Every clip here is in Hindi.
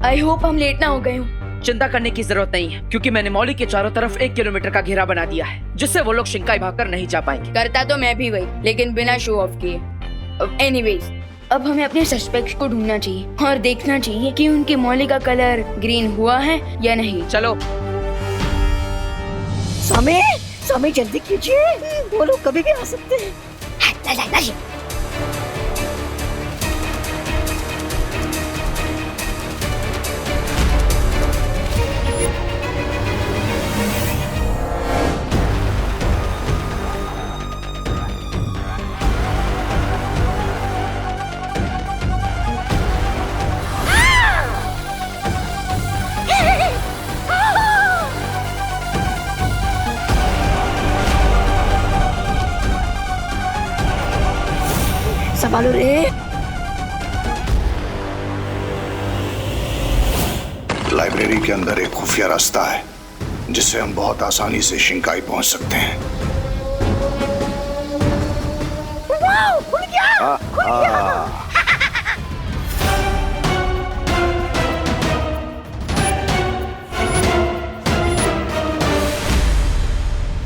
आई होप हम लेट ना हो गए हूँ। चिंता करने की जरूरत नहीं है क्योंकि मैंने मॉल के चारों तरफ 1 किलोमीटर का घेरा बना दिया है जिससे वो लोग शिंकाई भागकर नहीं जा पाएंगे। करता तो मैं भी वही, लेकिन बिना शो ऑफ किए। एनीवेज, अब हमें अपने सस्पेक्ट को ढूंढना चाहिए और देखना चाहिए कि उनके मौली का कलर ग्रीन हुआ है या नहीं। चलो। स्वामी जल्दी कीजिए, वो लोग कभी भी आ सकते हैं। संभालो रे। लाइब्रेरी के अंदर एक खुफिया रास्ता है जिससे हम बहुत आसानी से शिंकाई पहुंच सकते हैं। खुल गया, खुल गया।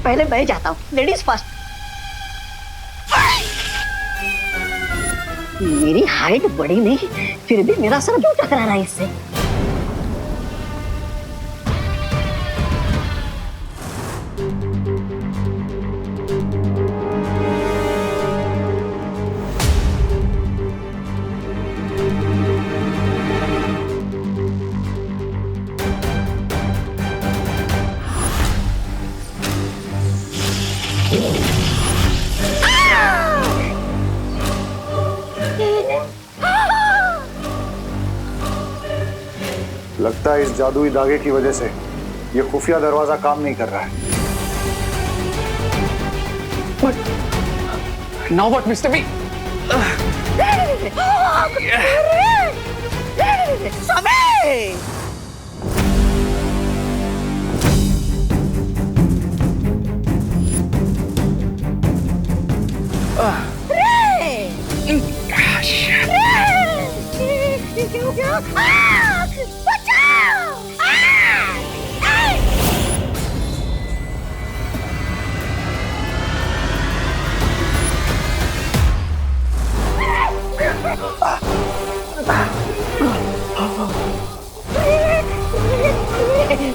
पहले मैं जाता हूँ, लेडीज फर्स्ट। मेरी हाइट बड़ी नहीं, फिर भी मेरा सर क्यों टकरा रहा है इससे? लगता है इस जादुई धागे की वजह से ये खुफिया दरवाजा काम नहीं कर रहा है। Now what, Mr. B? समय क्यों क्या? बचाओ!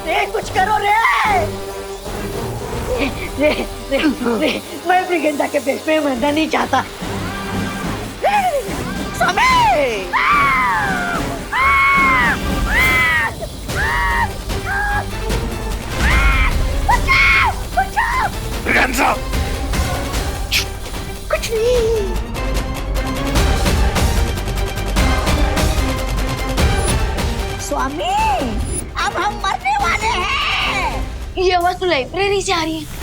रे कुछ करो रे! रे मैं ब्रिगेंडा के पेश में मरना नहीं चाहता। समय! ब्रिगेंडा! कुछ नहीं। स्वामी, अब हम मरने वाले हैं। ये आवाज तो लाइब्रेरी से आ रही है।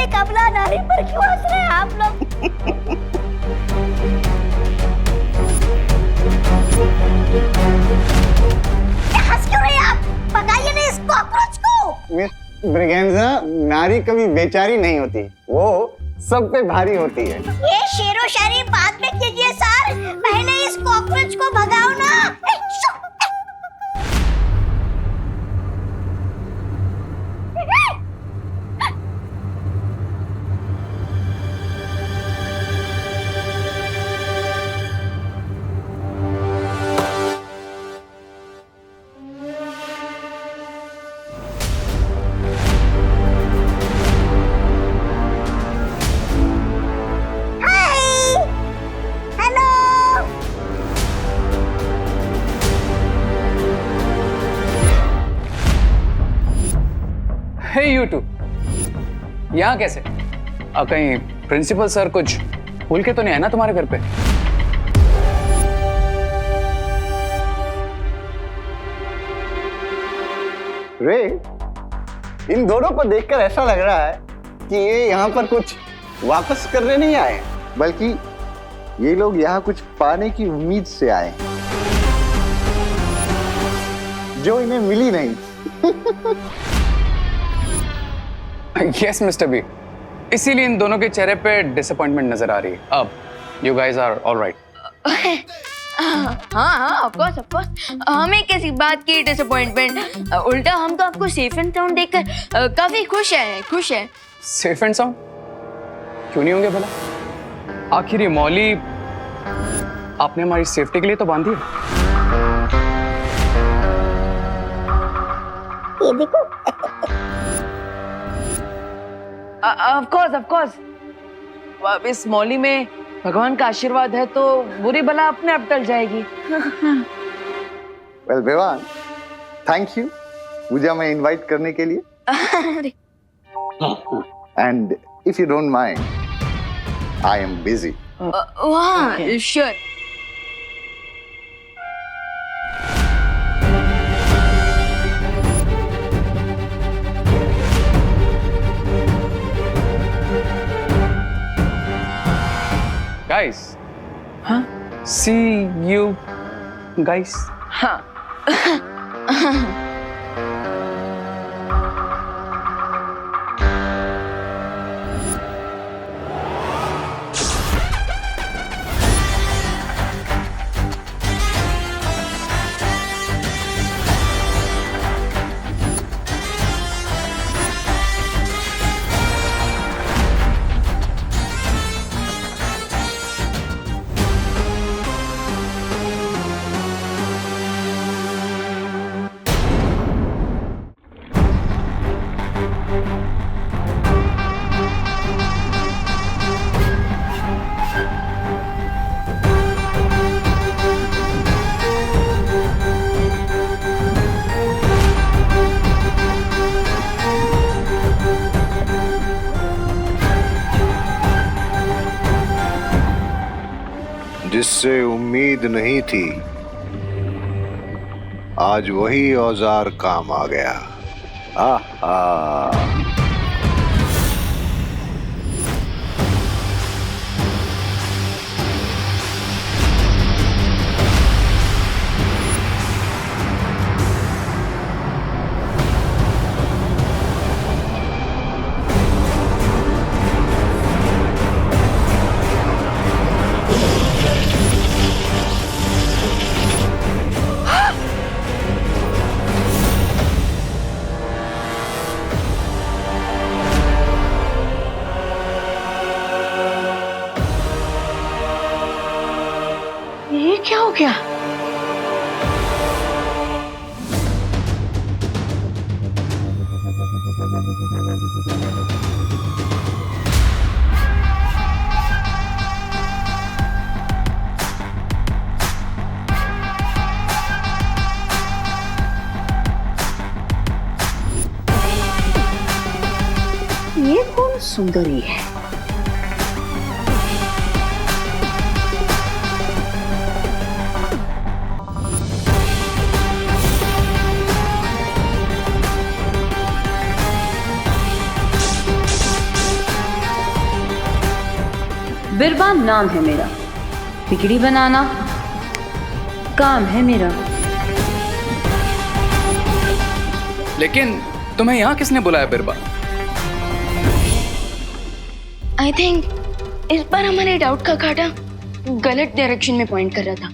एक अबला नारी पर क्यों हंस रहे हैं आप लोग? हंस क्यों रहे हैं आप? भगाइए ना इस कॉकरोच को। मिस ब्रिगेंजा, नारी कभी बेचारी नहीं होती, वो सब पे भारी होती है। ये शेरो शायरी बाद में कीजिए सर, पहले इस कॉकरोच को भगाओ ना। हे यूट्यूब, यहाँ कैसे? कहीं प्रिंसिपल सर कुछ भूल के तो नहीं है ना तुम्हारे घर पे? रे, इन दोनों को देखकर ऐसा लग रहा है कि ये यहाँ पर कुछ वापस करने नहीं आए, बल्कि ये लोग यहाँ कुछ पाने की उम्मीद से आए हैं, जो इन्हें मिली नहीं। यस मिस्टर बी, इसीलिए इन दोनों के चेहरे पे डिसअपॉइंटमेंट नजर आ रही है। अब यू गाइस आर ऑलराइट। हाँ ऑफ कोर्स हमें किसी बात की डिसअपॉइंटमेंट, उल्टा हम तो आपको सेफ एंड साउंड देखकर काफी खुश है। सेफ एंड साउंड क्यों नहीं होंगे भला? आखिर ये मौली आपने हमारी सेफ्टी के लिए तो बांधी है। ये देखो। ऑफ कोर्स इस मौली में भगवान का आशीर्वाद है तो बुरी बला अपने आप टल जाएगी। वेल विवान, थैंक यू मुझे हमें इनवाइट करने के लिए। And if you don't mind, I am busy. हाँ श्योर। गाइस, हाँ सी यू गाइस। हाँ जिससे उम्मीद नहीं थी, आज वही औजार काम आ गया। आहा। ये क्या हो गया? ये कौन सुंदरी है? बिरबान नाम है मेरा, बिगड़ी बनाना काम है मेरा। लेकिन तुम्हें यहाँ किसने बुलाया बिरबा? आई थिंक इस बार हमारे डाउट का कांटा गलत डायरेक्शन में पॉइंट कर रहा था,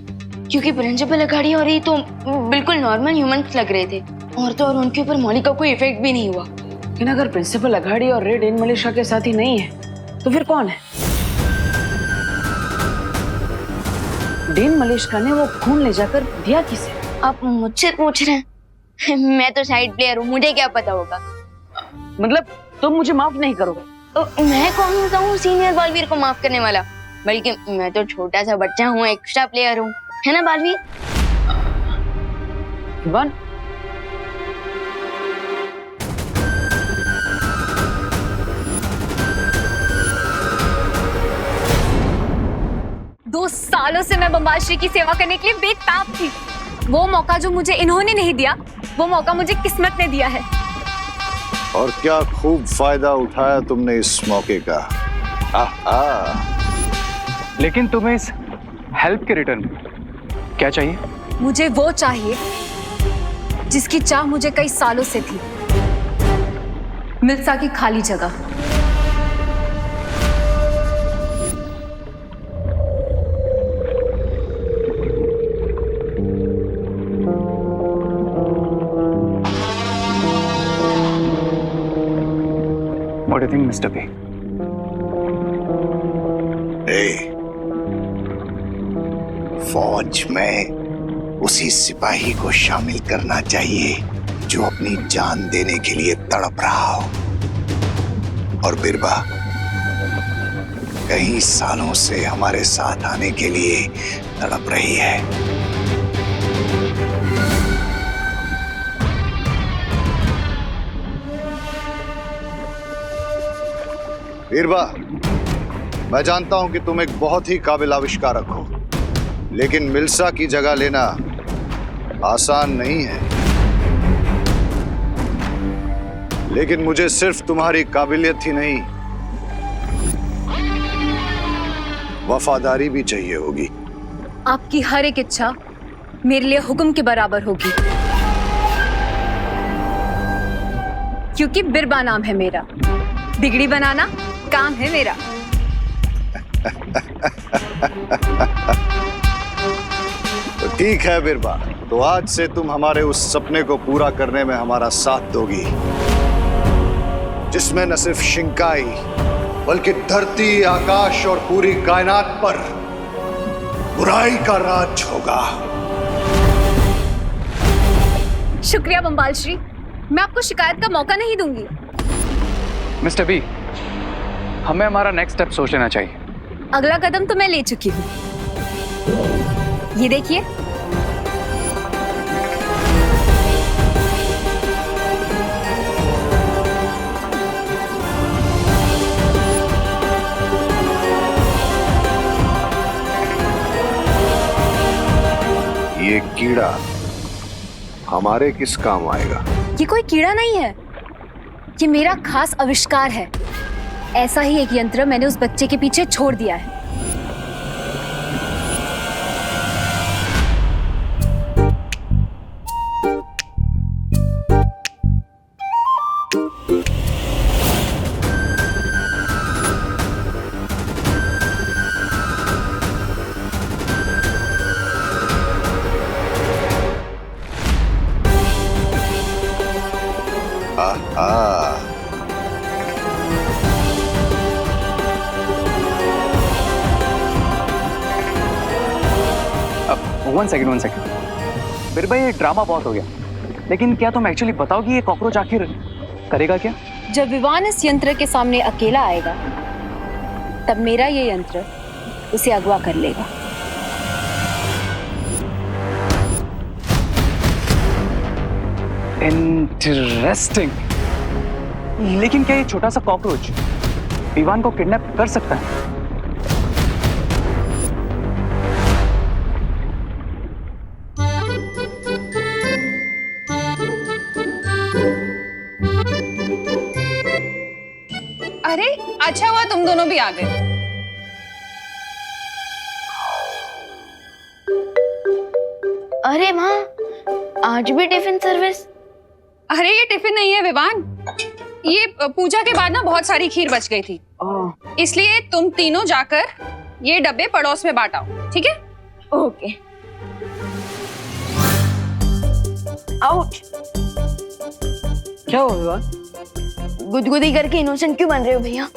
क्योंकि प्रिंसिपल अघाड़ी और ये तो बिल्कुल नॉर्मल ह्यूमंस लग रहे थे, और तो और उनके ऊपर मौलिक का कोई इफेक्ट भी नहीं हुआ। लेकिन अगर प्रिंसिपल अघाड़ी और रेड इन मलिशा के साथ ही नहीं है तो फिर कौन है? डीन मलिश्का ने वो खून ले जाकर दिया किसे? आप मुझसे पूछ रहे हैं? मैं तो साइड प्लेयर हूँ, मुझे क्या पता होगा। मतलब तुम मुझे माफ नहीं करोगे? मैं कौन होता हूँ सीनियर बालवीर को माफ करने वाला? बल्कि मैं तो छोटा सा बच्चा हूँ, एक्स्ट्रा प्लेयर हूँ, है ना बालवीर? वन 2 सालों से मैं बम्बाल श्री की सेवा करने के लिए बेताब थी। वो मौका जो मुझे इन्होंने नहीं दिया, वो मौका मुझे किस्मत ने दिया है। और क्या खूब फायदा उठाया तुमने इस मौके का। लेकिन तुम्हें इस हेल्प के रिटर्न में क्या चाहिए? मुझे वो चाहिए जिसकी चाह मुझे कई सालों से थी, मिर्जा की खाली जगह। What do you think, Mr. P? फौज में उसी सिपाही को शामिल करना चाहिए जो अपनी जान देने के लिए तड़प रहा हो। और बिरबा कई सालों से हमारे साथ आने के लिए तड़प रही है। बिरबा, मैं जानता हूं कि तुम एक बहुत ही काबिल आविष्कारक हो, लेकिन मिल्सा की जगह लेना आसान नहीं है। लेकिन मुझे सिर्फ तुम्हारी काबिलियत ही नहीं, वफादारी भी चाहिए होगी। आपकी हर एक इच्छा मेरे लिए हुक्म के बराबर होगी, क्योंकि बिरबा नाम है मेरा। बिगड़ी बनाना काम है मेरा। तो ठीक है बिरबा, तो आज से तुम हमारे उस सपने को पूरा करने में हमारा साथ दोगी, जिसमें न सिर्फ शिंकाई बल्कि धरती, आकाश और पूरी कायनात पर बुराई का राज होगा। शुक्रिया बम्बाल श्री, मैं आपको शिकायत का मौका नहीं दूंगी। मिस्टर बी, हमें हमारा नेक्स्ट स्टेप सोच लेना चाहिए। अगला कदम तो मैं ले चुकी हूँ, ये देखिए। ये कीड़ा हमारे किस काम आएगा? ये कोई कीड़ा नहीं है, ये मेरा खास आविष्कार है। ऐसा ही एक यंत्र मैंने उस बच्चे के पीछे छोड़ दिया है। One second. बिरबा, ये ड्रामा बहुत हो गया, लेकिन क्या तुम एक्चुअली बताओगी ये कॉकरोच आखिर करेगा क्या? जब विवान इस यंत्र के सामने अकेला आएगा, तब मेरा ये यंत्र उसे अगवा कर लेगा। इंटरेस्टिंग। लेकिन क्या ये छोटा सा कॉकरोच विवान को किडनैप कर सकता है? अरे अच्छा हुआ तुम दोनों भी आ गए। अरे माँ, आज भी टिफिन सर्विस? अरे ये टिफिन नहीं है विवान, ये पूजा के बाद ना बहुत सारी खीर बच गई थी, इसलिए तुम तीनों जाकर ये डब्बे पड़ोस में बांटाओ, ठीक है? ओके। आउट। क्या हुआ विवान? गुदगुदी करके इनोसेंट क्यों बन रहे हो भैया?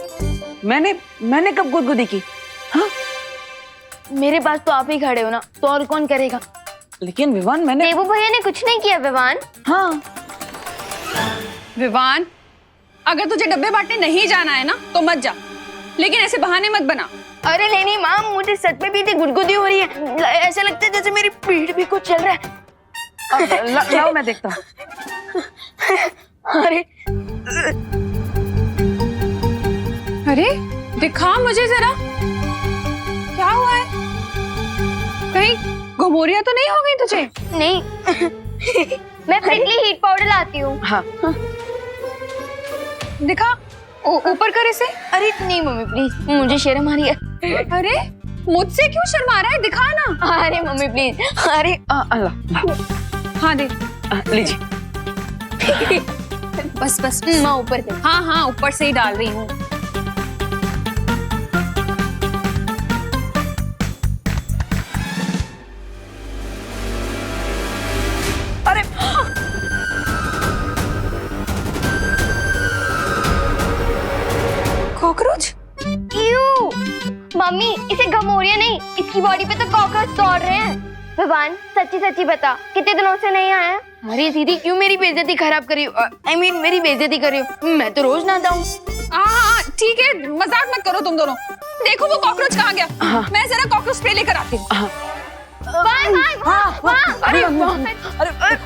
मैंने कब गुदगुदी की? हाँ? मेरे पास तो आप ही खड़े हो ना, तो और कौन करेगा? लेकिन विवान, मैंने देवू भैया ने कुछ नहीं किया विवान। हाँ। विवान, अगर तुझे डब्बे बांटने नहीं जाना है ना तो मत जा, लेकिन ऐसे बहाने मत बना। अरे नहीं माँ, मुझे सच में भी इतनी गुदगुदी हो रही है, ऐसा लगता है जैसे मेरी पीठ भी कुछ चल रहा है। लाओ मैं देखता हूँ। अरे अरे दिखा मुझे जरा, क्या हुआ है? गमोरिया तो नहीं हो गई तुझे? नहीं मैं प्रिकली हीट पाउडर लाती हूँ। हाँ दिखा, ऊपर कर इसे। अरे नहीं मम्मी प्लीज, मुझे शर्म आ रही है। अरे मुझसे क्यों शर्मा रहा है, दिखा ना। अरे मम्मी प्लीज, अरे अल्लाह, हाँ दे। लीजिए। बस बस माँ ऊपर कर। हाँ हाँ ऊपर से ही डाल रही हूँ। अरे कॉकरोच? क्यों मम्मी, इसे गमोरिया नहीं, इसकी बॉडी पे तो कॉकरोच दौड़ रहे हैं। विवान सच्ची सच्ची बता, कितने दिनों से नहीं आया? अरे दीदी क्यों मेरी बेइज्जती खराब करी हो? I mean, मेरी बेइज्जती करी हो? मैं तो रोज नहाता हूँ। हाँ ठीक है, मजाक मत करो तुम दोनों। देखो वो कॉकरोच कहाँ गया। मैं जरा कॉकरोच स्प्रे लेकर आती हूँ। अरे कहाँ है?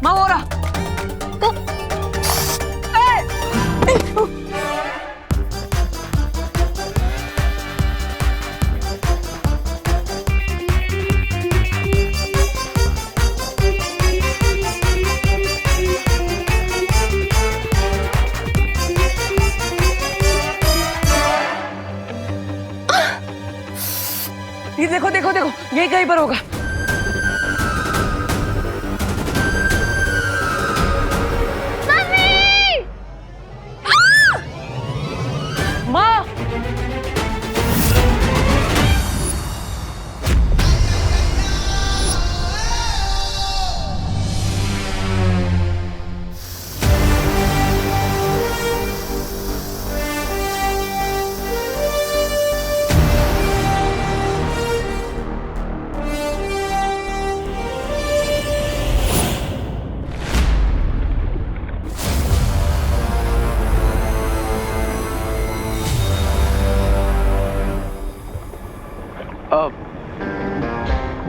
माँ हो रहा। ये देखो देखो देखो, यही कहीं पर होगा। माँ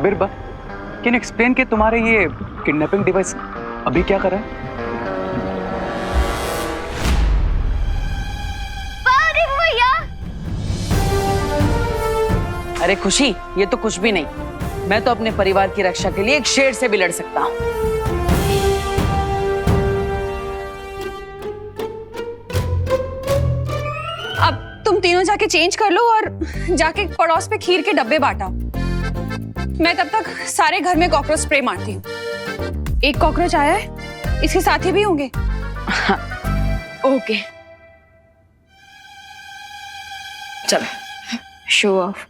बिरबा, कैन एक्सप्लेन कि तुम्हारे ये किडनैपिंग डिवाइस अभी क्या कर रहा है? अरे खुशी, ये तो कुछ भी नहीं। मैं तो अपने परिवार की रक्षा के लिए एक शेर से भी लड़ सकता हूँ। अब तुम तीनों जाके चेंज कर लो और जाके पड़ोस पे खीर के डब्बे बांटा। मैं तब तक सारे घर में कॉकरोच स्प्रे मारती हूँ। एक कॉकरोच आया है, इसके साथी भी होंगे। ओके, चलो शो ऑफ।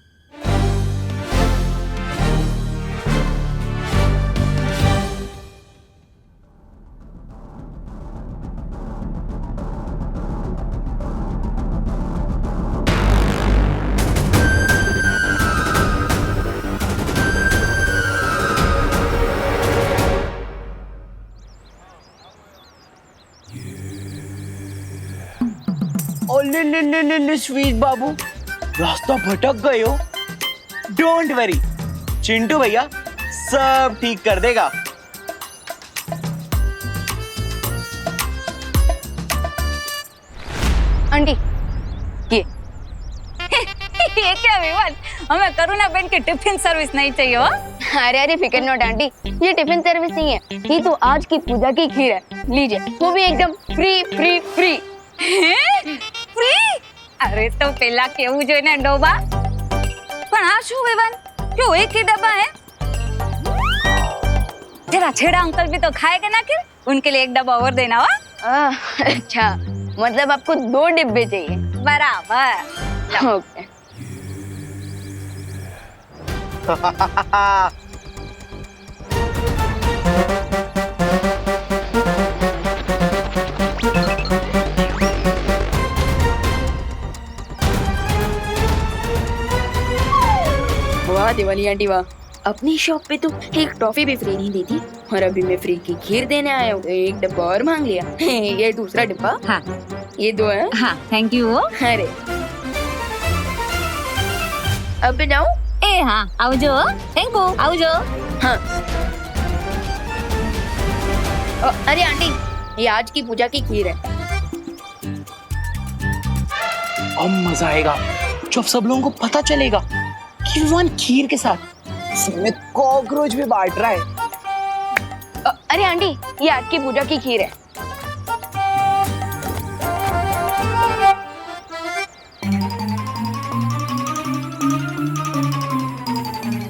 ले स्वीट बाबू, रास्ता भटक गए हो? डोंट वरी, चिंटू भैया सब ठीक कर देगा। आंटी ये ये क्या विवाद, हमें करुणा बहन की टिफिन सर्विस नहीं चाहिए हो? अरे अरे फिकर नॉट आंटी, ये टिफिन सर्विस नहीं है, ये तो आज की पूजा की खीर है। लीजिए, वो भी एकदम फ्री फ्री फ्री। ફ્રી? અરે તો પેલા કેવું જોઈએ ને ડોબા. પણ આ શું વેવાન, જો એક ही डब्बा है. जरा छेड़ा अंकल भी तो खाएगा ना, फिर उनके लिए एक डब्बा और देना हुआ। अच्छा, मतलब आपको 2 डिब्बे चाहिए? बराबर। ओके। वाह दिवाली आंटी वाह, अपनी शॉप पे तो एक टॉफी भी फ्री नहीं दी थी और अभी मैं फ्री की खीर देने आया हूँ, एक डब्बा और मांग लिया। ये दूसरा डिब्बा। हाँ ये 2 है। हाँ थैंक यू। अरे अब जाऊँ? ए हाँ आवजो, थैंक यू, आवजो। हाँ। अरे आंटी, ये आज की पूजा की खीर है। अब मजा आएगा जब सब लोगों को पता चलेगा कि विवान खीर के साथ में कॉकरोच भी बांट रहा है। अरे आंटी, ये आज की पूजा की खीर है।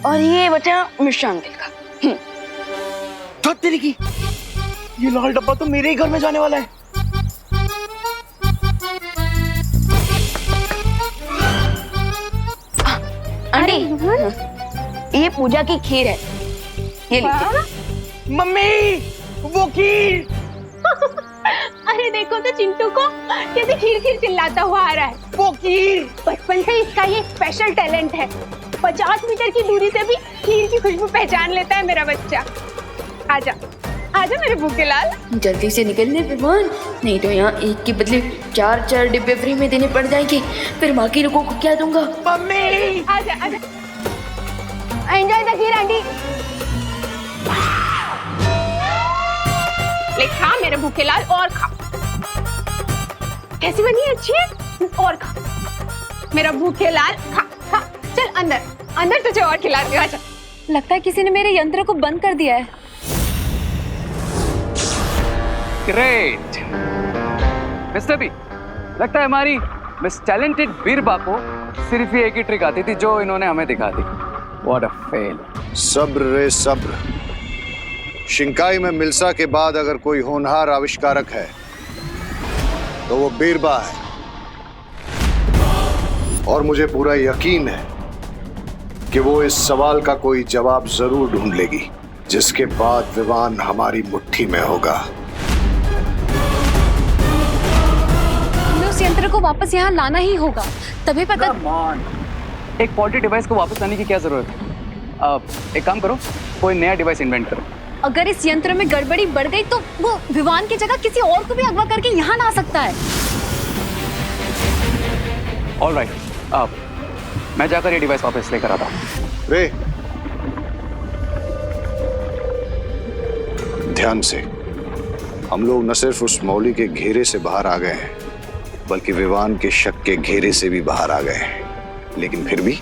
और ये बचा मिश्रा अंकल का। तो तेरी की ये लाल डब्बा तो मेरे ही घर में जाने वाला है। आंटी, ये पूजा की खीर है, ये लीजिए। मम्मी वो खीर। अरे देखो तो चिंटू को कैसे खीर खीर चिल्लाता हुआ आ रहा है। वो खीर बचपन से इसका ये स्पेशल टैलेंट है। 50 मीटर की दूरी से भी खीर की खुशबू पहचान लेता है मेरा बच्चा। आजा आजा मेरे भूखे लाल। जल्दी से निकलने विवान, नहीं तो यहाँ एक के बदले 4 डिब्बे फ्री में देने पड़ जाएंगे। फिर बाकी लोगों को क्या दूंगा? मम्मी आजा आजा, एंजॉय द खीर आंटी। ले खा मेरे भूखे लाल, और खा। कैसी बनी है? अच्छी है, और खा मेरा भूखे लाल, खा खा। चल अंदर अंदर, तुझे और खिला दिया। आजा। लगता है किसी ने मेरे यंत्र को बंद कर दिया है। ग्रेट मिस्टर बी, लगता है हमारी मिस टैलेंटेड बीरबा को सिर्फ ही एक ही ट्रिक आती थी जो इन्होंने हमें दिखा दी। What a fail. सब्र रे सब्र। शिंकाई में मिल्सा के बाद अगर कोई होनहार आविष्कारक है तो वो बीरबा है, और मुझे पूरा यकीन है कि वो इस सवाल का कोई जवाब जरूर ढूंढ लेगी, जिसके बाद विवान हमारी मुट्ठी में होगा। हमें उस यंत्र को वापस यहाँ लाना ही होगा, तभी पता। एक फॉल्टी डिवाइस को वापस लाने की क्या जरूरत है? एक काम करो, कोई नया डिवाइस इन्वेंट करो। अगर इस यंत्र में गड़बड़ी बढ़ गई तो वो विवान की जगह किसी और को भी अगवा करके यहाँ ला सकता है। ऑलराइट, मैं जाकर ये डिवाइस वापस लेकर आता हूँ। रे ध्यान से, हम लोग न सिर्फ उस मौली के घेरे से बाहर आ गए हैं, बल्कि विवान के शक के घेरे से भी बाहर आ गए हैं। लेकिन फिर भी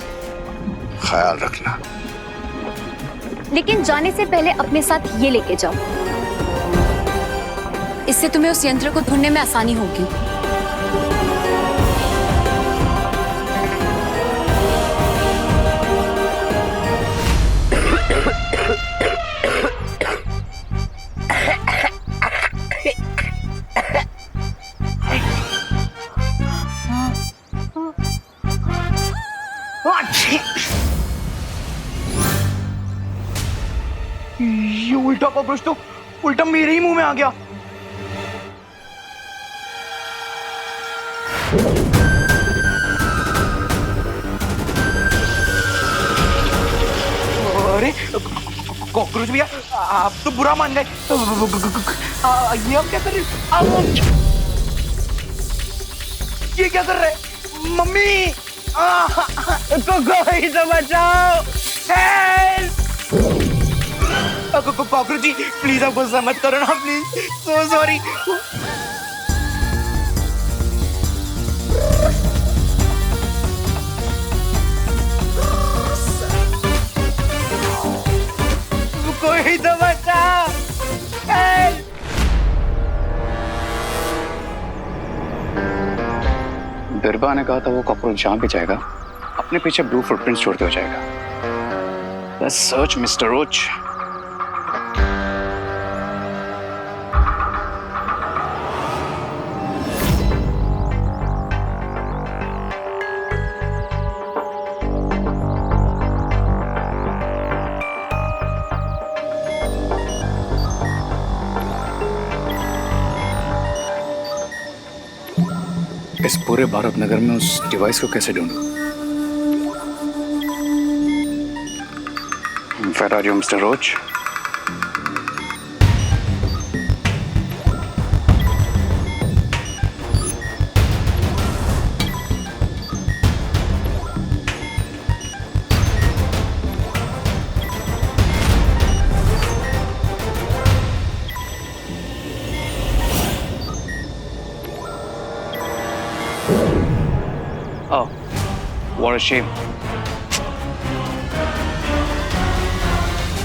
ख्याल रखना। लेकिन जाने से पहले अपने साथ ये लेके जाओ, इससे तुम्हें उस यंत्र को ढूंढने में आसानी होगी। ये उल्टा कॉकरोच तो उल्टा मेरे ही मुंह में आ गया। अरे कॉकरोच भैया, आप तो बुरा मान गए। ये हम क्या कर रहे हैं? ये क्या कर रहे हैं? मम्मी कोई तो बचाओ, हेल्प। कॉकरोच जी प्लीज आप गुस्सा मत करो ना, प्लीज। So sorry. कोई तो बचाओ, हेल्प। बीरबा ने कहा था वो कॉकरोच जहां भी जाएगा अपने पीछे ब्लू फुटप्रिंट्स छोड़ते हो जाएगा। Let's search mister Roach. इस पूरे भारत नगर में उस डिवाइस को कैसे ढूंढूं? Where are you, Mr. Roach? Oh, what a shame.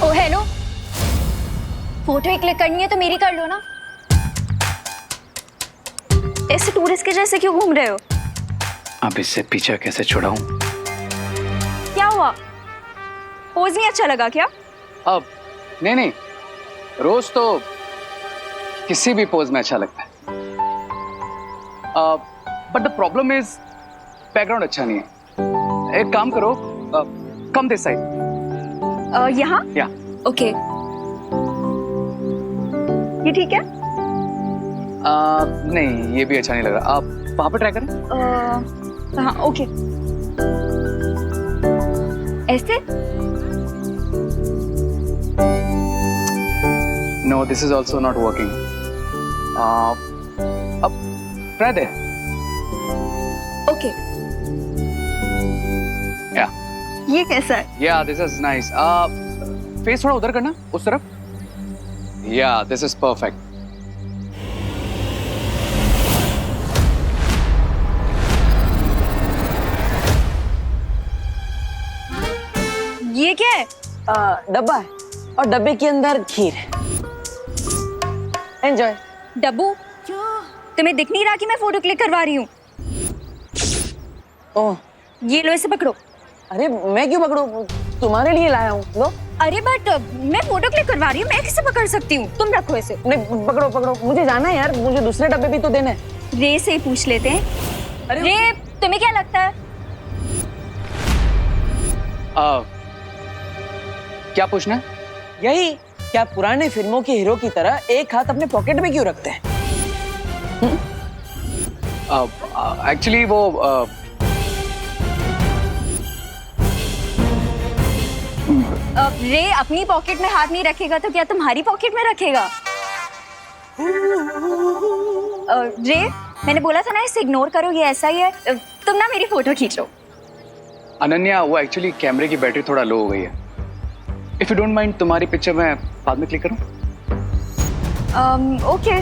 Oh hello, photo ही क्लिक करनी है तो मेरी कर लो ना। ऐसे टूरिस्ट के जैसे क्यों घूम रहे हो? अब इससे पीछा कैसे छुड़ाऊं? क्या हुआ? पोज नहीं अच्छा लगा क्या? अब नहीं, रोज तो किसी भी पोज में अच्छा लगता है, but the problem is background अच्छा नहीं है। एक काम करो, कम दिस साइड। यहाँ? या ओके, ये ठीक है? नहीं, ये भी अच्छा नहीं लग रहा। आप वहां पर ट्राई करें। हाँ, ओके। ऐसे? No, this is also not working. अब ट्राई दे। ओके। या ये कैसा है? या दिस इज नाइस। फेस थोड़ा उधर करना, उस तरफ। या दिस इज परफेक्ट। ये क्या है? डब्बा है और डब्बे के अंदर खीर है। एंजॉय। डब्बू, तुम्हें दिख नहीं रहा कि मैं फोटो क्लिक करवा रही हूँ? ओह, ये लो, इसे पकड़ो। अरे मैं क्यों पकड़ूं? तुम्हारे लिए लाया हूँ। लो। अरे बट मैं फोटो क्लिक करवा रही हूँ, मैं कैसे पकड़ सकती हूँ? तुम रखो इसे। नहीं, पकड़ो, मुझे जाना है यार, मुझे दूसरे डब्बे भी तो देने हैं। रे से ही पूछ लेते हैं। अरे रे, तुम्हें क्या लगता है? क्या पूछना है? यही, क्या पुराने फिल्मों के हीरो की तरह एक हाथ अपने पॉकेट में क्यों रखते हैं? एक्चुअली वो रे अपनी पॉकेट में हाथ नहीं रखेगा तो क्या तुम्हारी पॉकेट में रखेगा? रे, मैंने बोला था ना इसे इग्नोर करो, ये ऐसा ही है। तुम ना मेरी फोटो खींचो। अनन्या, वो एक्चुअली कैमरे की बैटरी थोड़ा लो हो गई है। इफ यू डोंट माइंड, तुम्हारी पिक्चर मैं बाद में क्लिक करूं? ओके।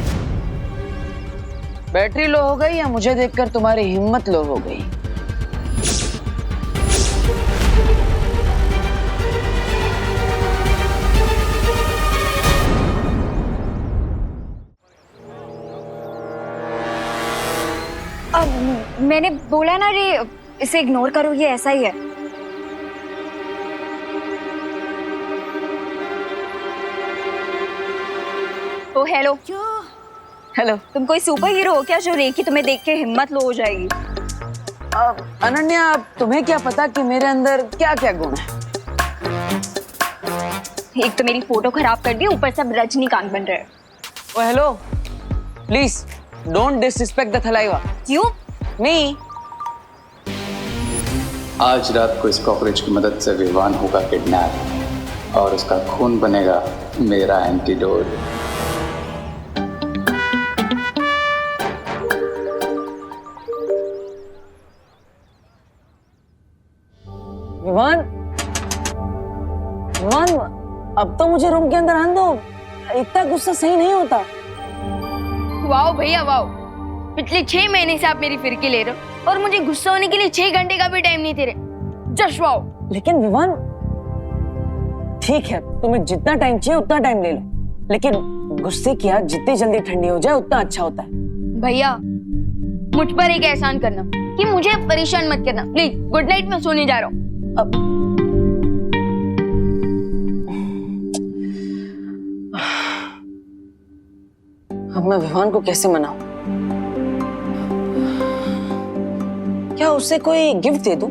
बैटरी लो हो गई या मुझे देखकर तुम्हारी हिम्मत लो हो गई? मैंने बोला ना रे, इसे इग्नोर करो, ये ऐसा ही है। ओ हेलो। हेलो। तुम कोई सुपर हीरो हो क्या जो रे की तुम्हें देख के हिम्मत लो हो जाएगी? अनन्या, तुम्हें क्या पता कि मेरे अंदर क्या क्या गुण है? एक तो मेरी फोटो खराब कर दी, ऊपर सब रजनीकांत बन रहे हैं। Oh hello, please don't disrespect the Thalaiva. क्यों? मी। आज रात को इस कॉकरोच की मदद से विवान होगा किडनैप, और उसका खून बनेगा मेरा एंटीडोट। विवान, अब तो मुझे रूम के अंदर आने दो। इतना गुस्सा सही नहीं होता। वाओ भैया वाओ, पिछले 6 महीने से आप मेरी फिरकी ले रहे हो और मुझे गुस्सा होने के लिए 6 घंटे का भी टाइम नहीं दे रहे। Just wow. लेकिन विवान, ठीक है, तुम्हें जितना टाइम चाहिए उतना टाइम ले लो, लेकिन गुस्से की आग जितनी जल्दी ठंडी हो जाए उतना अच्छा होता है। भैया, मुझ पर एक एहसान करना कि मुझे परेशान मत करना प्लीज। गुड नाइट, मैं सोने जा रहा हूँ। अब मैं विवान को कैसे मनाऊं? क्या उसे कोई गिफ्ट दे दूं?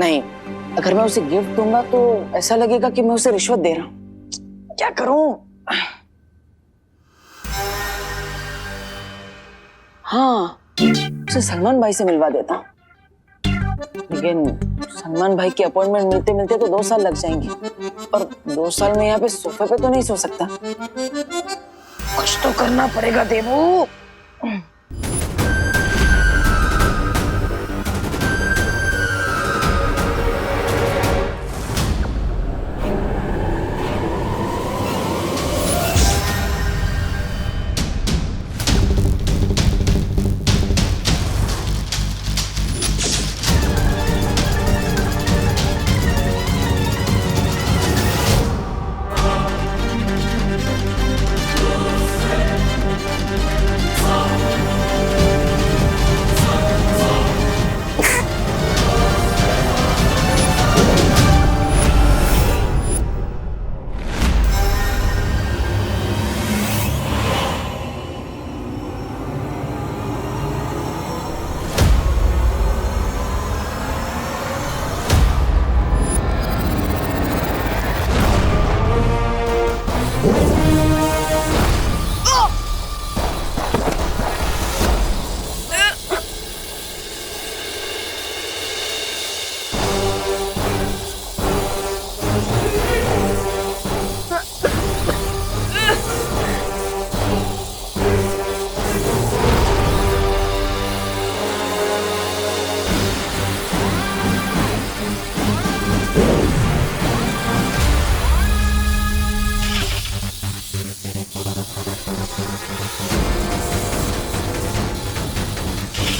नहीं, अगर मैं उसे गिफ्ट दूंगा तो ऐसा लगेगा कि मैं उसे रिश्वत दे रहा हूं। क्या करूं? हाँ, उसे सलमान भाई से मिलवा देता हूं। लेकिन सलमान भाई की अपॉइंटमेंट मिलते मिलते तो 2 साल लग जाएंगे, और 2 साल में यहाँ पे सोफे पे तो नहीं सो सकता। कुछ तो करना पड़ेगा देवू।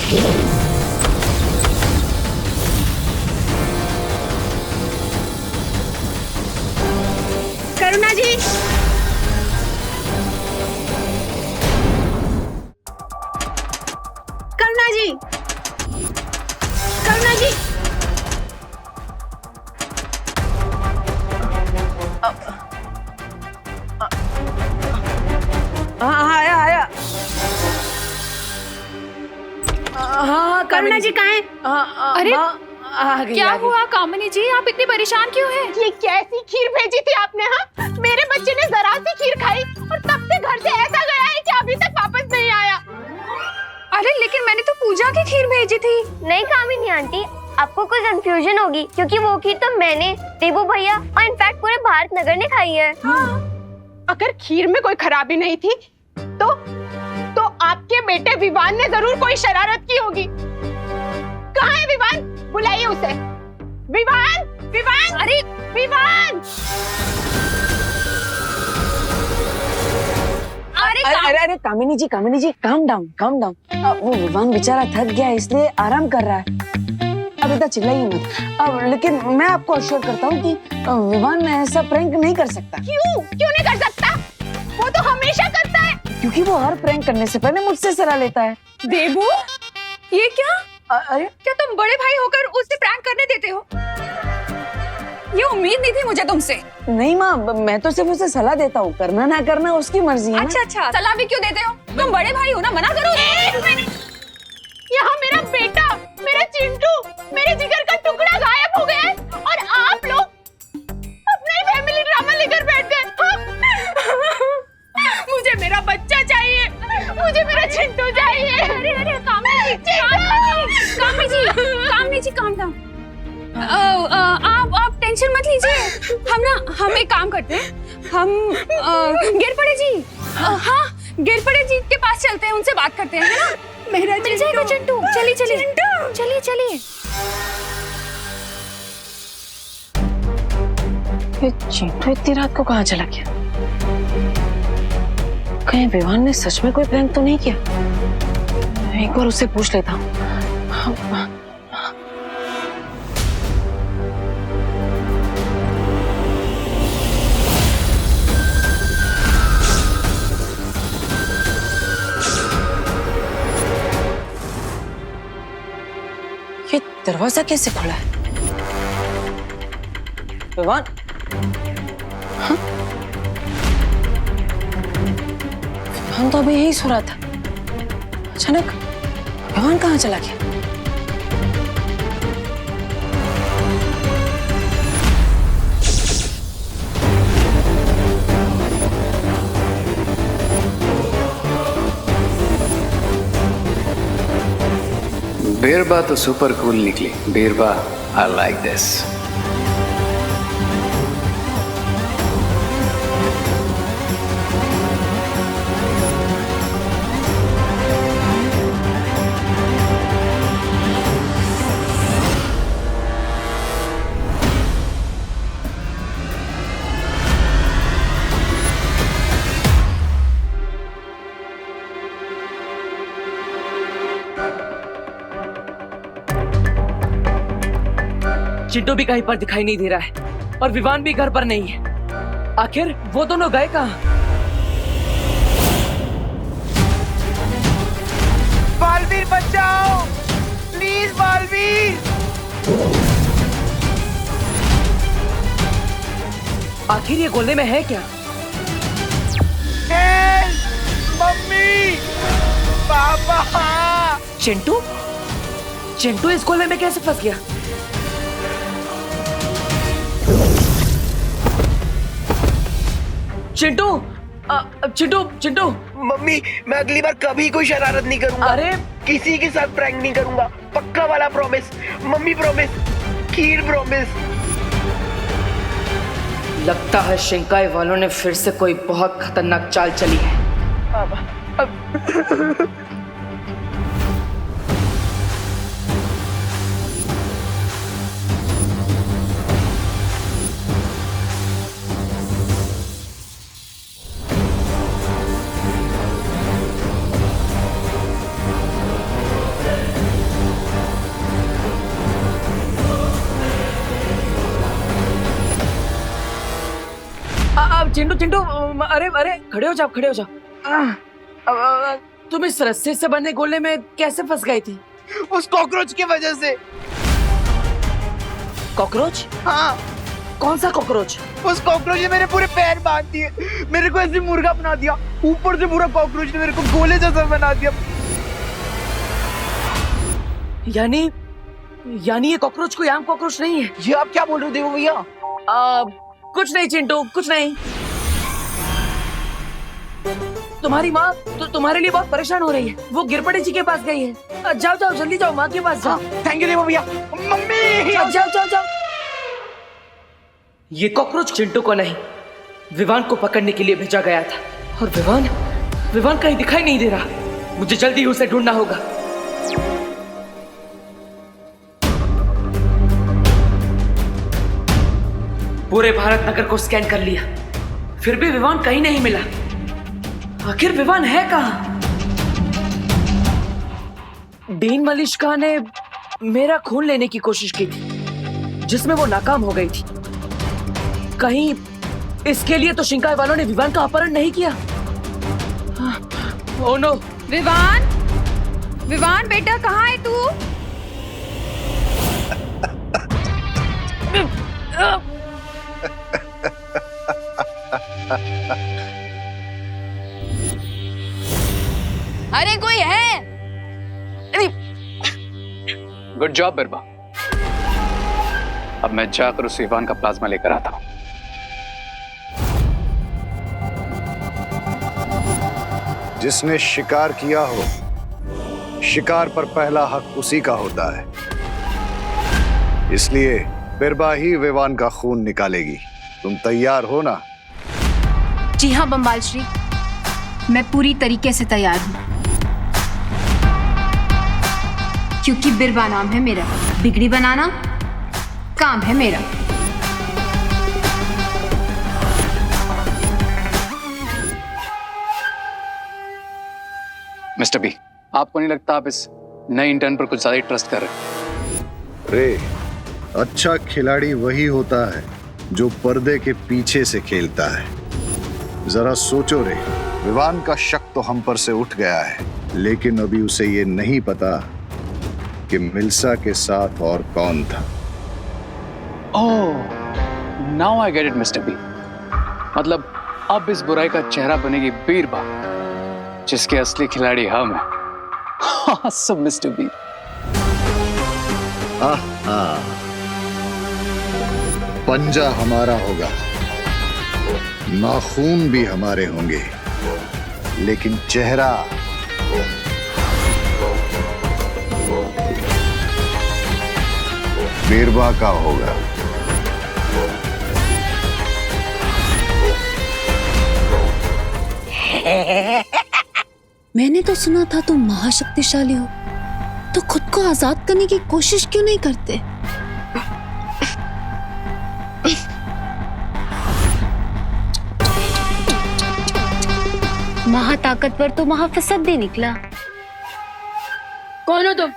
करुणा जी, करुणा जी, करुणा जी। आया आया। हाँ करुणा जी कहाँ हैं? अरे क्या हुआ कामिनी जी, आप इतनी परेशान क्यों हैं? ये कैसी खीर भेजी थी आपने? हाँ, मेरे बच्चे ने जरा सी खीर खाई और तब से घर से ऐसा गया है कि अभी तक वापस नहीं आया। अरे लेकिन मैंने तो पूजा की खीर भेजी थी। नहीं कामिनी आंटी, आपको कुछ कंफ्यूजन होगी क्योंकि वो खीर तो मैंने, देवू भैया और इनफैक्ट पूरे भारत नगर ने खाई है। अगर खीर में कोई खराबी नहीं थी तो आपके बेटे विवान ने जरूर कोई शरारत की होगी। कहाँ है विवान? बुलाइए उसे। विवान, विवान, अरे विवान! अरे कामिनी जी काम डाउन। वो विवान बेचारा थक गया इसलिए आराम कर रहा है। अब इतना चिल्लाइए मत। अब लेकिन मैं आपको अश्योर करता हूँ कि विवान ऐसा प्रैंक नहीं कर सकता। क्यों नहीं कर सकता? वो तो हमेशा करता है। क्योंकि वो हर प्रैंक करने से पहले मुझसे सलाह लेता है। देबू, ये क्या? अरे क्या तुम बड़े भाई होकर उससे प्रैंक करने देते हो? ये उम्मीद नहीं थी मुझे तुमसे। नहीं माँ, मैं तो सिर्फ उसे सलाह देता हूँ, करना ना करना उसकी मर्जी है। अच्छा, सलाह भी क्यों देते हो? तुम बड़े भाई हो ना, मना करो। यहाँ मेरा बेटा, मेरा चिंटू, मेरे जिगर का टुकड़ा गायब हो गया है और आप लोग अपना ही फैमिली ड्रामा लेकर बैठ गए। मुझे मेरा बच्चा चाहिए, मुझे मेरा चिंटू चाहिए। अरे कामिनी जी काम डाउन। आप टेंशन मत लीजिए। हम एक काम करते हैं, हम गिरपड़े जी, हाँ गिरपड़े जी के पास चलते हैं, उनसे बात करते हैं, है ना? मेरा मिल जाएगा चिंटू। चलिए। ये चिंटू इतनी रात को कहाँ चला गया? कहीं विवान ने सच में कोई प्रैंक तो नहीं किया? एक बार उससे पूछ लेता हूँ। ये दरवाजा कैसे खुला है? विवान, हाँ? विवान तो अभी यही सो रहा था। अचानक विवान कहाँ चला गया? बीरबा तो सुपर कूल निकली। बीरबा, आई लाइक दिस। चिंटू भी कहीं पर दिखाई नहीं दे रहा है और विवान भी घर पर नहीं है। आखिर वो दोनों गए कहाँ? बालवीर बचाओ, प्लीज बालवीर। आखिर ये गोले में है क्या? हेल्प, मम्मी, पापा। चिंटू इस गोले में कैसे फंस गया? चिंटू। मम्मी, मैं अगली बार कभी कोई शरारत नहीं करूंगा। अरे किसी के साथ प्रैंक नहीं करूंगा, पक्का वाला प्रॉमिस। मम्मी प्रॉमिस, खीर प्रॉमिस। लगता है शिंकाई वालों ने फिर से कोई बहुत खतरनाक चाल चली है। चिंटू चिंटू अरे अरे खड़े हो जाओ, खड़े हो जाओ। तुम इस रस्से से बने गोले में कैसे फंस गई थी? उस कॉकरोच की वजह से। कॉकरोच? हाँ, कौन सा कॉकरोच? उस कॉकरोच ने मेरे पूरे पैर बांध दिए, मेरे को ऐसे मुर्गा बना दिया, ऊपर से पूरा कॉकरोच ने मेरे को गोले जैसा बना दिया। यानी ये कॉकरोच कोई आम कॉकरोच नहीं है। ये आप क्या बोल रहे हो देवो भैया? कुछ नहीं चिंटू, कुछ नहीं। तुम्हारी माँ तो तुम्हारे लिए बहुत परेशान हो रही है। वो गिरपड़े जी के पास गई है। जाओ जाओ जल्दी जाओ, माँ के पास जाओ। थैंक यू देवो भैया। मम्मी जाओ जाओ जाओ जाओ। ये कॉकरोच चिंटू को नहीं, विवान को पकड़ने के लिए भेजा गया था। और विवान कहीं दिखाई नहीं दे रहा। मुझे जल्दी उसे ढूंढना होगा। पूरे भारत नगर को स्कैन कर लिया, फिर भी विवान कहीं नहीं मिला। आखिर विवान है कहां? डीन मलिश्का ने मेरा खून लेने की कोशिश की थी, जिसमें वो नाकाम हो गई थी। कहीं इसके लिए तो शिंकाई वालों ने विवान का अपहरण नहीं किया? Oh no. विवान बेटा कहाँ है तू? अरे कोई है? Good job Birba. अब मैं जाकर उस विवान का प्लाज्मा लेकर आता हूं। जिसने शिकार किया हो, शिकार पर पहला हक उसी का होता है। इसलिए बिरबा ही विवान का खून निकालेगी। तुम तैयार हो ना? जी हाँ बम्बाल श्री, मैं पूरी तरीके से तैयार हूँ। क्योंकि बिरबा नाम है मेरा, बिगड़ी बनाना काम है मेरा। मिस्टर बी, आपको नहीं लगता आप इस नए इंटर्न पर कुछ ज्यादा ही ट्रस्ट कर रहे हैं? रे, अच्छा खिलाड़ी वही होता है जो पर्दे के पीछे से खेलता है। जरा सोचो रे, विवान का शक तो हम पर से उठ गया है, लेकिन अभी उसे ये नहीं पता कि मिल्सा के साथ और कौन था। Oh, now I get it mister B. मतलब अब इस बुराई का चेहरा बनेगी बीरबा, जिसके असली खिलाड़ी हम हैं। सब मिस्टर बी। पंजा हमारा होगा, नाखून भी हमारे होंगे, लेकिन चेहरा बीरबा का होगा। मैंने तो सुना था तुम महाशक्तिशाली हो, तो खुद को आजाद करने की कोशिश क्यों नहीं करते? महाताकतवर तो महाफसद निकला। कौन हो तुम?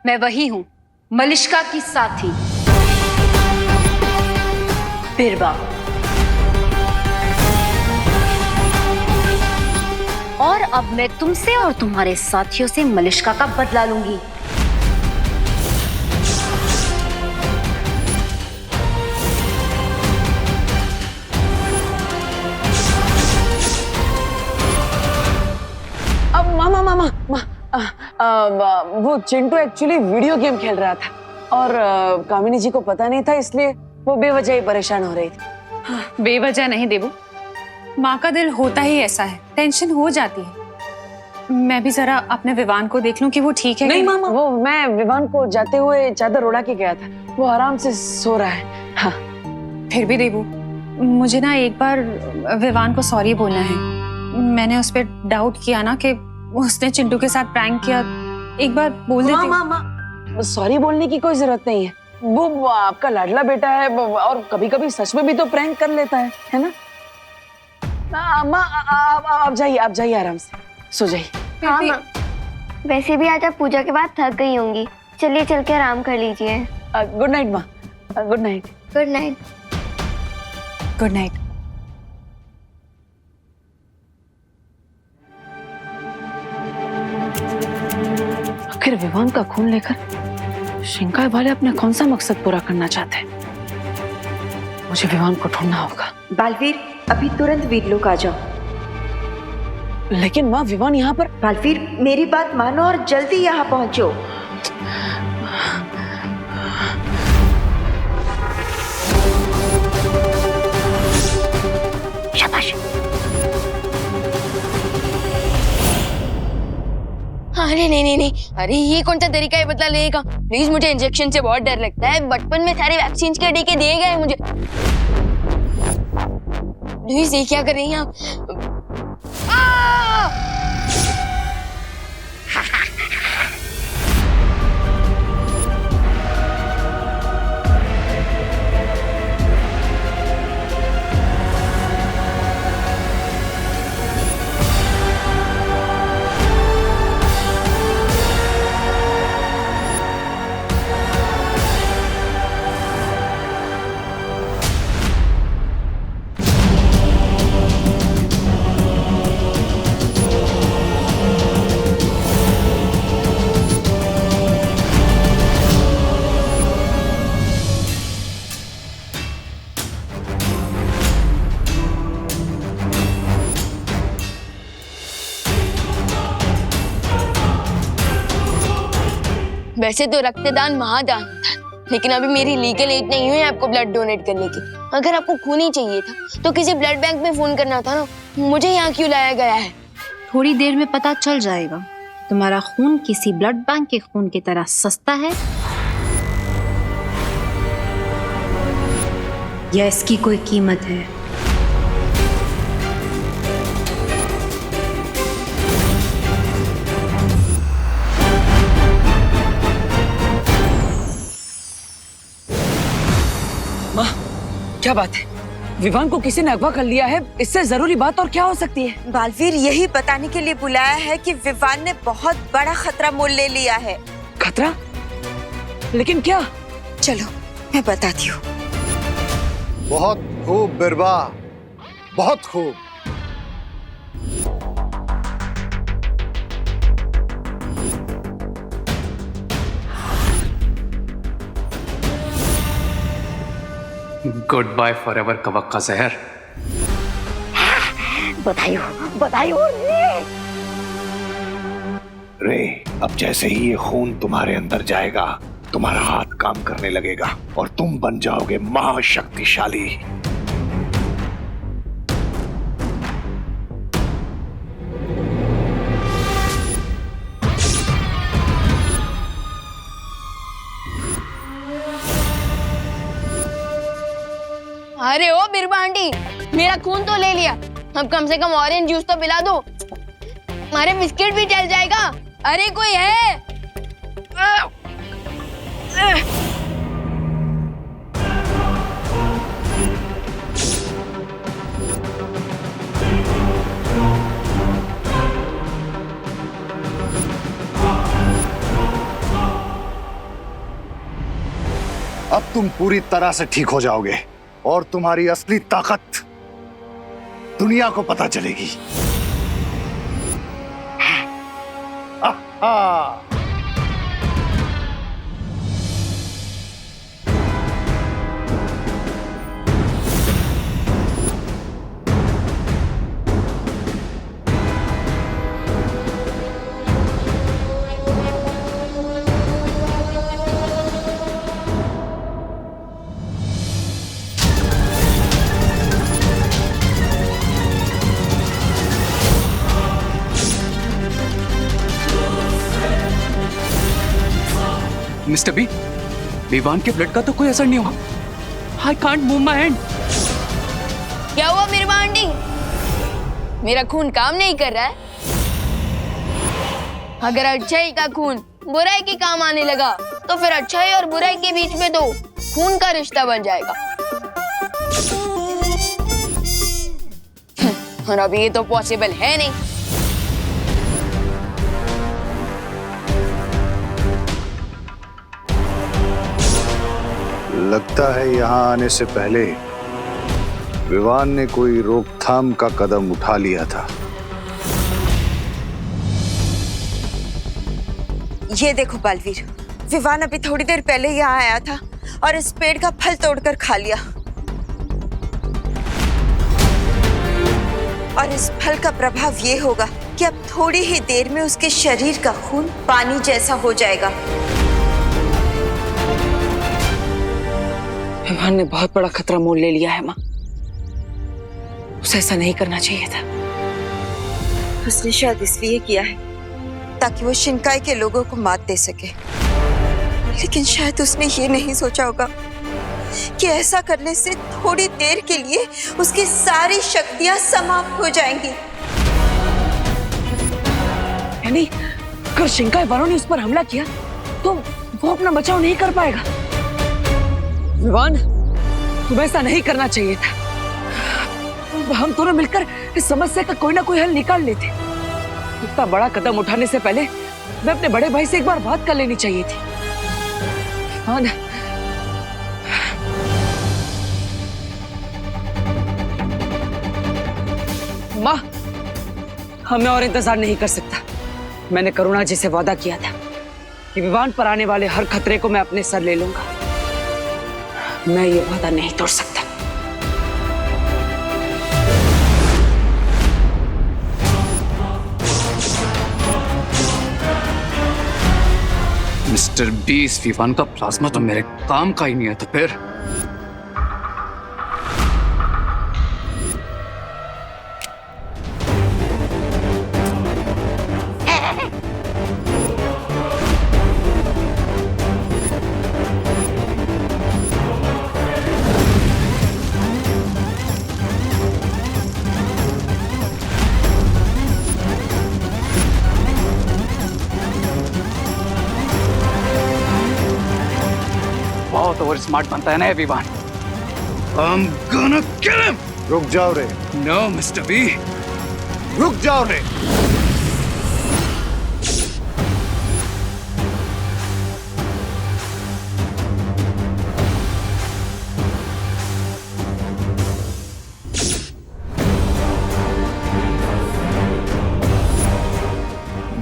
मैं वही हूं, मलिश्का की साथी बिरबा। और अब मैं तुमसे और तुम्हारे साथियों से मलिश्का का बदला लूंगी। अब मामा वो चिंटू एक्चुअली वीडियो गेम खेल रहा था और कामिनी जी को पता नहीं था, इसलिए वो बेवजह ही परेशान हो रही थी। बेवजह नहीं देवू, माँ का दिल होता ही ऐसा है, टेंशन हो जाती है। मैं भी जरा अपने विवान को देख लूं कि वो ठीक है। नहीं मामा, वो मैं विवान को जाते हुए चादर उड़ा के गया था, वो आराम से सो रहा है। हाँ। फिर भी देवू, मुझे ना एक बार विवान को सॉरी बोलना है। मैंने उस पर डाउट किया ना कि उसने चिंटू के साथ प्रैंक किया। एक बार बोल देती। मामा, सॉरी बोलने की कोई जरूरत नहीं है। वो आपका लाडला बेटा है और कभी-कभी सच में भी तो प्रैंक कर लेता है ना? माँ, आप जाइए आराम से, सो जाइए। हाँ माँ, वैसे भी आज आप पूजा के बाद थक गई होंगी, चलिए चल के आराम कर लीजिए। गुड नाइट माँ। Good night. Good night. Good night. आखिर विवान का खून लेकर शिंकाई वाले अपने कौन सा मकसद पूरा करना चाहते हैं? मुझे विवान को ढूंढना होगा। बालवीर, अभी तुरंत वीरलोक आ जाओ। लेकिन माँ, विवान यहाँ पर। बालवीर, मेरी बात मानो और जल्दी यहाँ पहुंचो। शाबाश। अरे नहीं, अरे ये कौन सा तरीका है बदला लेने का? प्लीज, मुझे इंजेक्शन से बहुत डर लगता है। बचपन में सारे वैक्सीन के टीके दिए गए मुझे। प्लीज, ये क्या कर रही हैं आप? वैसे तो रक्तदान महादान था, लेकिन अभी मेरी लीगल एज नहीं हुई आपको ब्लड डोनेट करने की। अगर आपको खून ही चाहिए था तो किसी ब्लड बैंक में फोन करना था ना। मुझे यहाँ क्यों लाया गया है? थोड़ी देर में पता चल जाएगा तुम्हारा खून किसी ब्लड बैंक के खून की तरह सस्ता है या इसकी कोई कीमत है। माँ, क्या बात है? विवान को किसी ने अगवा कर लिया है। इससे जरूरी बात और क्या हो सकती है? बालवीर यही बताने के लिए बुलाया है कि विवान ने बहुत बड़ा खतरा मोल ले लिया है। खतरा? लेकिन क्या? चलो मैं बताती हूँ। बहुत खूब बिरबा, बहुत खूब। गुड बाय फॉरएवर कवक का जहर। बधाई रे, अब जैसे ही ये खून तुम्हारे अंदर जाएगा, तुम्हारा हाथ काम करने लगेगा और तुम बन जाओगे महाशक्तिशाली। अरे ओ बिरबा आंटी, मेरा खून तो ले लिया, अब कम से कम ऑरेंज जूस तो पिला दो। हमारे बिस्किट भी चल जाएगा। अरे कोई है? अब तुम पूरी तरह से ठीक हो जाओगे और तुम्हारी असली ताकत दुनिया को पता चलेगी। मिस्टर बी, विवान के ब्लड का तो कोई असर नहीं हुआ। I can't move my hand. क्या हुआ बिरबा आंटी? मेरा खून काम नहीं कर रहा है? अगर अच्छाई का खून बुराई के काम आने लगा तो फिर अच्छाई और बुराई के बीच में तो खून का रिश्ता बन जाएगा। और अभी ये तो पॉसिबल है नहीं। लगता है यहाँ आने से पहले विवान ने कोई रोकथाम का कदम उठा लिया था। ये देखो बालवीर, विवान अभी थोड़ी देर पहले यहाँ आया था और इस पेड़ का फल तोड़कर खा लिया। और इस फल का प्रभाव ये होगा कि अब थोड़ी ही देर में उसके शरीर का खून पानी जैसा हो जाएगा। विवान ने बहुत बड़ा खतरा मोल ले लिया है माँ। उसे ऐसा नहीं करना चाहिए था। उसने शायद इसलिए किया है ताकि वो शिनकाई के लोगों को मात दे सके, लेकिन शायद उसने ये नहीं सोचा होगा कि ऐसा करने से थोड़ी देर के लिए उसकी सारी शक्तियां समाप्त हो जाएंगी। यानी अगर शिंकाई वालों ने उस पर हमला किया तो वो अपना बचाव नहीं कर पाएगा। विवान, तुम्हें ऐसा नहीं करना चाहिए था। हम दोनों मिलकर इस समस्या का कोई ना कोई हल निकाल लेते। इतना बड़ा कदम उठाने से पहले मैं अपने बड़े भाई से एक बार बात कर लेनी चाहिए थी। हाँ ना? माँ, हमें और इंतजार नहीं कर सकता। मैंने करुणा जी से वादा किया था कि विवान पर आने वाले हर खतरे को मैं अपने सर ले लूंगा। मैं ये वादा नहीं तोड़ सकता। मिस्टर बीस, विवान का प्लाज्मा तो मेरे काम का ही नहीं है, तो फिर बहुत ओवर स्मार्ट बनता है ना ये Vivaan. I'm gonna kill him! रुक जाओ रे, No, Mr. B. रुक जाओ रे।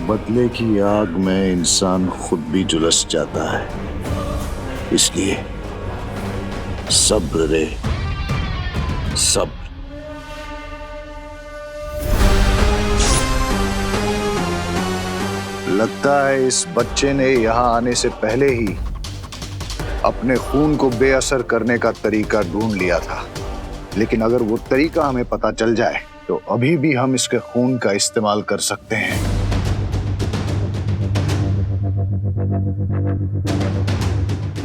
बदले की आग में इंसान खुद भी झुलस जाता है, इसलिए सब्र रे, सब्र। लगता है इस बच्चे ने यहाँ आने से पहले ही अपने खून को बेअसर करने का तरीका ढूंढ लिया था, लेकिन अगर वो तरीका हमें पता चल जाए तो अभी भी हम इसके खून का इस्तेमाल कर सकते हैं।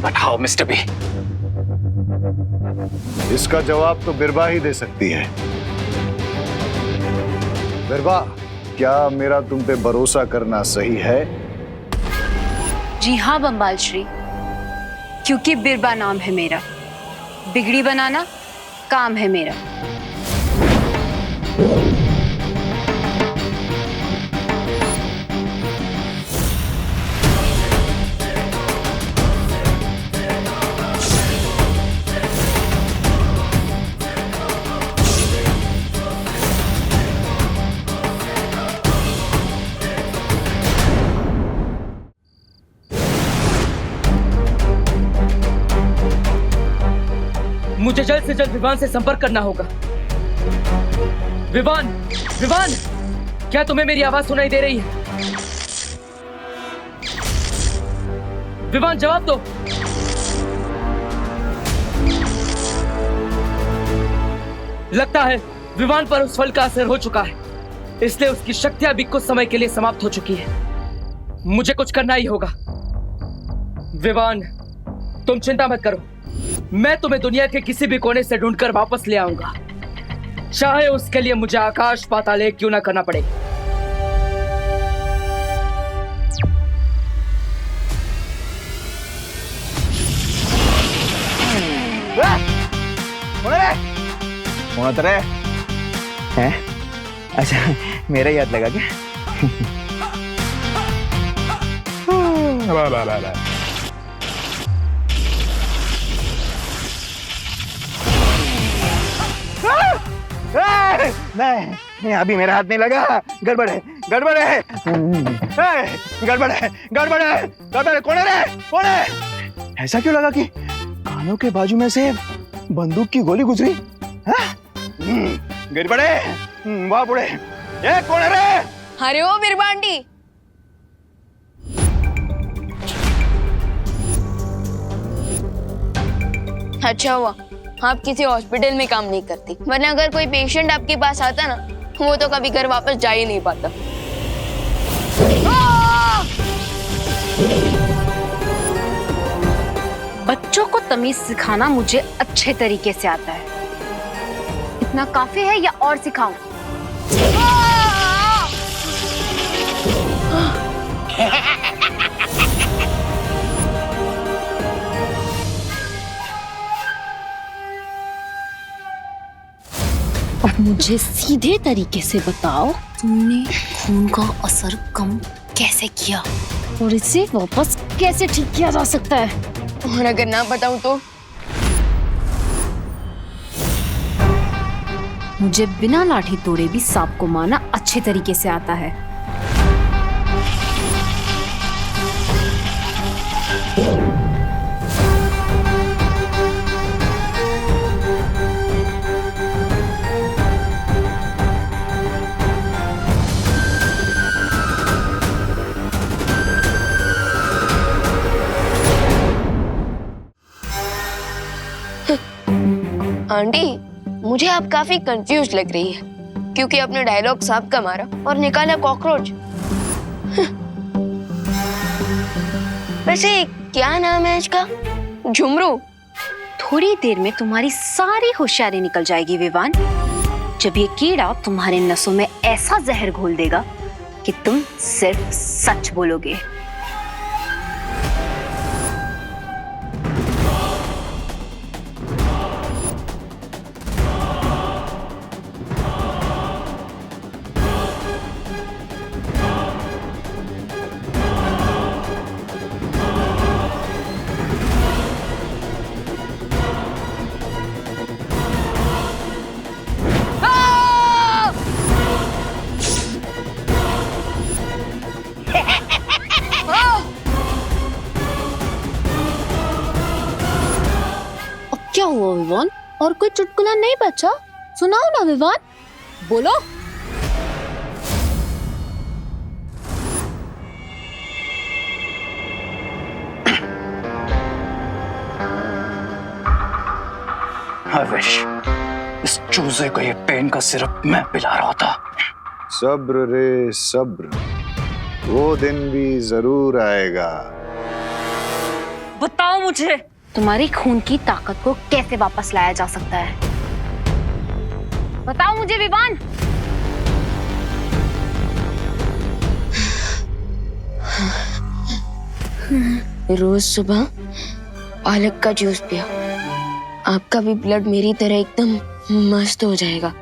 बताओ मिस्टर बी। इसका जवाब तो बिरबा ही दे सकती है। बिरबा, क्या मेरा तुम पे भरोसा करना सही है? जी हाँ बम्बाल श्री, क्योंकि बिरबा नाम है मेरा, बिगड़ी बनाना काम है मेरा। मुझे जल्द से जल्द विवान से संपर्क करना होगा। विवान, विवान, क्या तुम्हें मेरी आवाज सुनाई दे रही है? विवान, जवाब दो। लगता है विवान पर उस फल का असर हो चुका है, इसलिए उसकी शक्तियां भी कुछ समय के लिए समाप्त हो चुकी है। मुझे कुछ करना ही होगा। विवान, तुम चिंता मत करो, मैं तुम्हें दुनिया के किसी भी कोने से ढूंढकर वापस ले आऊंगा, चाहे उसके लिए मुझे आकाश पाताल एक क्यों ना करना पड़े। हैं? अच्छा, मेरा याद लगा क्या? नहीं, अभी मेरा हाथ नहीं लगा। गड़बड़ है, गड़बड़ है, गड़बड़ है, गड़बड़ है, गड़बड़ है। कौन है रे? कौन है? ऐसा क्यों लगा कि कानों के बाजू में से बंदूक की गोली गुजरी? गड़बड़ है। वाह बुढ़े, ये कौन है रे? अरे ओ बिरबांडी, अच्छा हुआ आप किसी हॉस्पिटल में काम नहीं करती, वरना अगर कोई पेशेंट आपके पास आता ना, वो तो कभी घर वापस जा ही नहीं पाता। बच्चों को तमीज सिखाना मुझे अच्छे तरीके से आता है। इतना काफी है या और सिखाऊं? अब मुझे सीधे तरीके से बताओ, तुमने खून का असर कम कैसे किया और इसे वापस कैसे ठीक किया जा सकता है? और अगर ना बताऊं तो? मुझे बिना लाठी तोड़े भी सांप को मारना अच्छे तरीके से आता है। आंटी, मुझे आप काफी कंफ्यूज लग रही है, क्योंकि आपने डायलॉग सांप का मारा और निकाला कॉकरोच। वैसे क्या नाम है इसका? झुमरू। थोड़ी देर में तुम्हारी सारी होशियारी निकल जाएगी विवान, जब ये कीड़ा तुम्हारे नसों में ऐसा जहर घोल देगा कि तुम सिर्फ सच बोलोगे। क्या हुआ विवान? और कोई चुटकुला नहीं बचा? सुनाओ ना विवान, बोलो। I wish इस चूजे को ये पेन का सिरप मैं पिला रहा था। सब्र रे सब्र, वो दिन भी जरूर आएगा। बताओ मुझे, तुम्हारी खून की ताकत को कैसे वापस लाया जा सकता है? बताओ मुझे विवान। रोज सुबह पालक का जूस पिया, आपका भी ब्लड मेरी तरह एकदम मस्त हो जाएगा।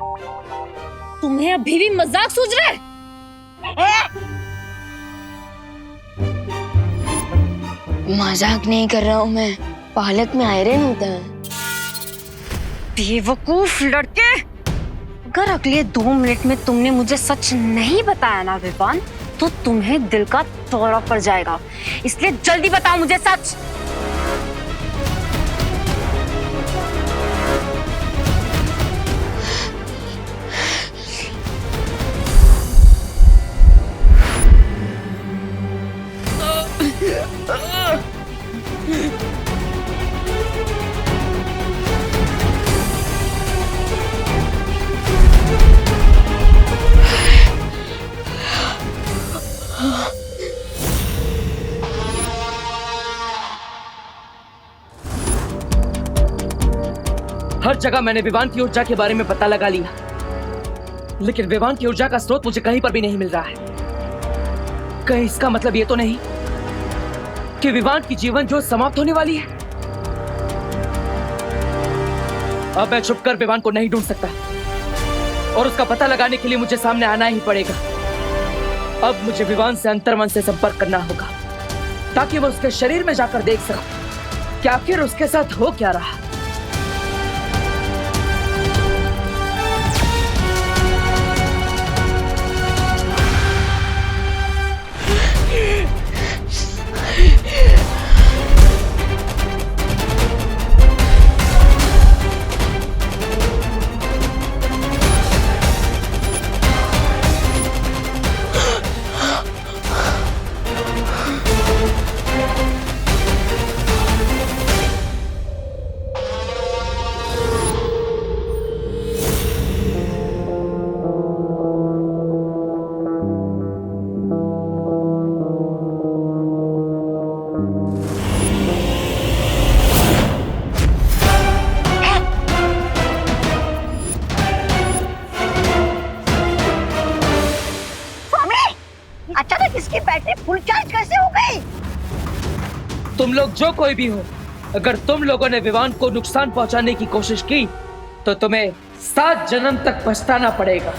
तुम्हें अभी भी मजाक सूझ रहा है? मजाक नहीं कर रहा हूँ मैं, पालक में आयरन होता है। बेवकूफ लड़के, अगर अगले 2 मिनट में तुमने मुझे सच नहीं बताया ना विवान, तो तुम्हें दिल का दौरा पड़ जाएगा। इसलिए जल्दी बताओ मुझे सच। हर जगह मैंने विवान की ऊर्जा के बारे में पता लगा लिया, लेकिन विवान की ऊर्जा का स्रोत मुझे कहीं पर भी नहीं मिल रहा है। कहीं इसका मतलब ये तो नहीं कि विवान की जीवन ज्योत समाप्त होने वाली है? अब मैं छुपकर विवान को नहीं ढूंढ सकता और उसका पता लगाने के लिए मुझे सामने आना ही पड़ेगा। अब मुझे विवान से अंतर्मन से संपर्क करना होगा, ताकि मैं उसके शरीर में जाकर देख सकूं कि आखिर उसके साथ हो क्या रहा। इसकी बैटरी फुल चार्ज कैसे हो गई? तुम लोग जो कोई भी हो, अगर तुम लोगों ने विवान को नुकसान पहुंचाने की कोशिश की तो तुम्हें 7 जन्म तक पछताना पड़ेगा।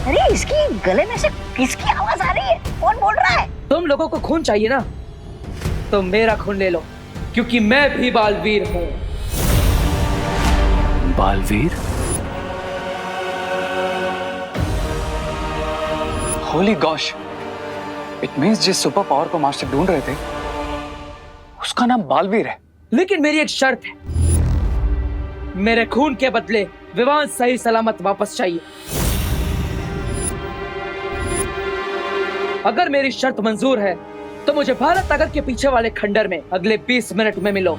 अरे इसकी गले में से किसकी आवाज आ रही है? कौन बोल रहा है? तुम लोगों को खून चाहिए ना, तो मेरा खून ले लो, क्योंकि मैं भी बालवीर हूं। Baalveer? Holi gosh, it means जिस सुपर पावर को मास्टर ढूंढ रहे थे उसका नाम बालवीर है। लेकिन मेरी एक शर्त है, मेरे खून के बदले विवान सही सलामत वापस चाहिए। अगर मेरी शर्त मंजूर है तो मुझे भारत नगर के पीछे वाले खंडर में अगले 20 मिनट में मिलो।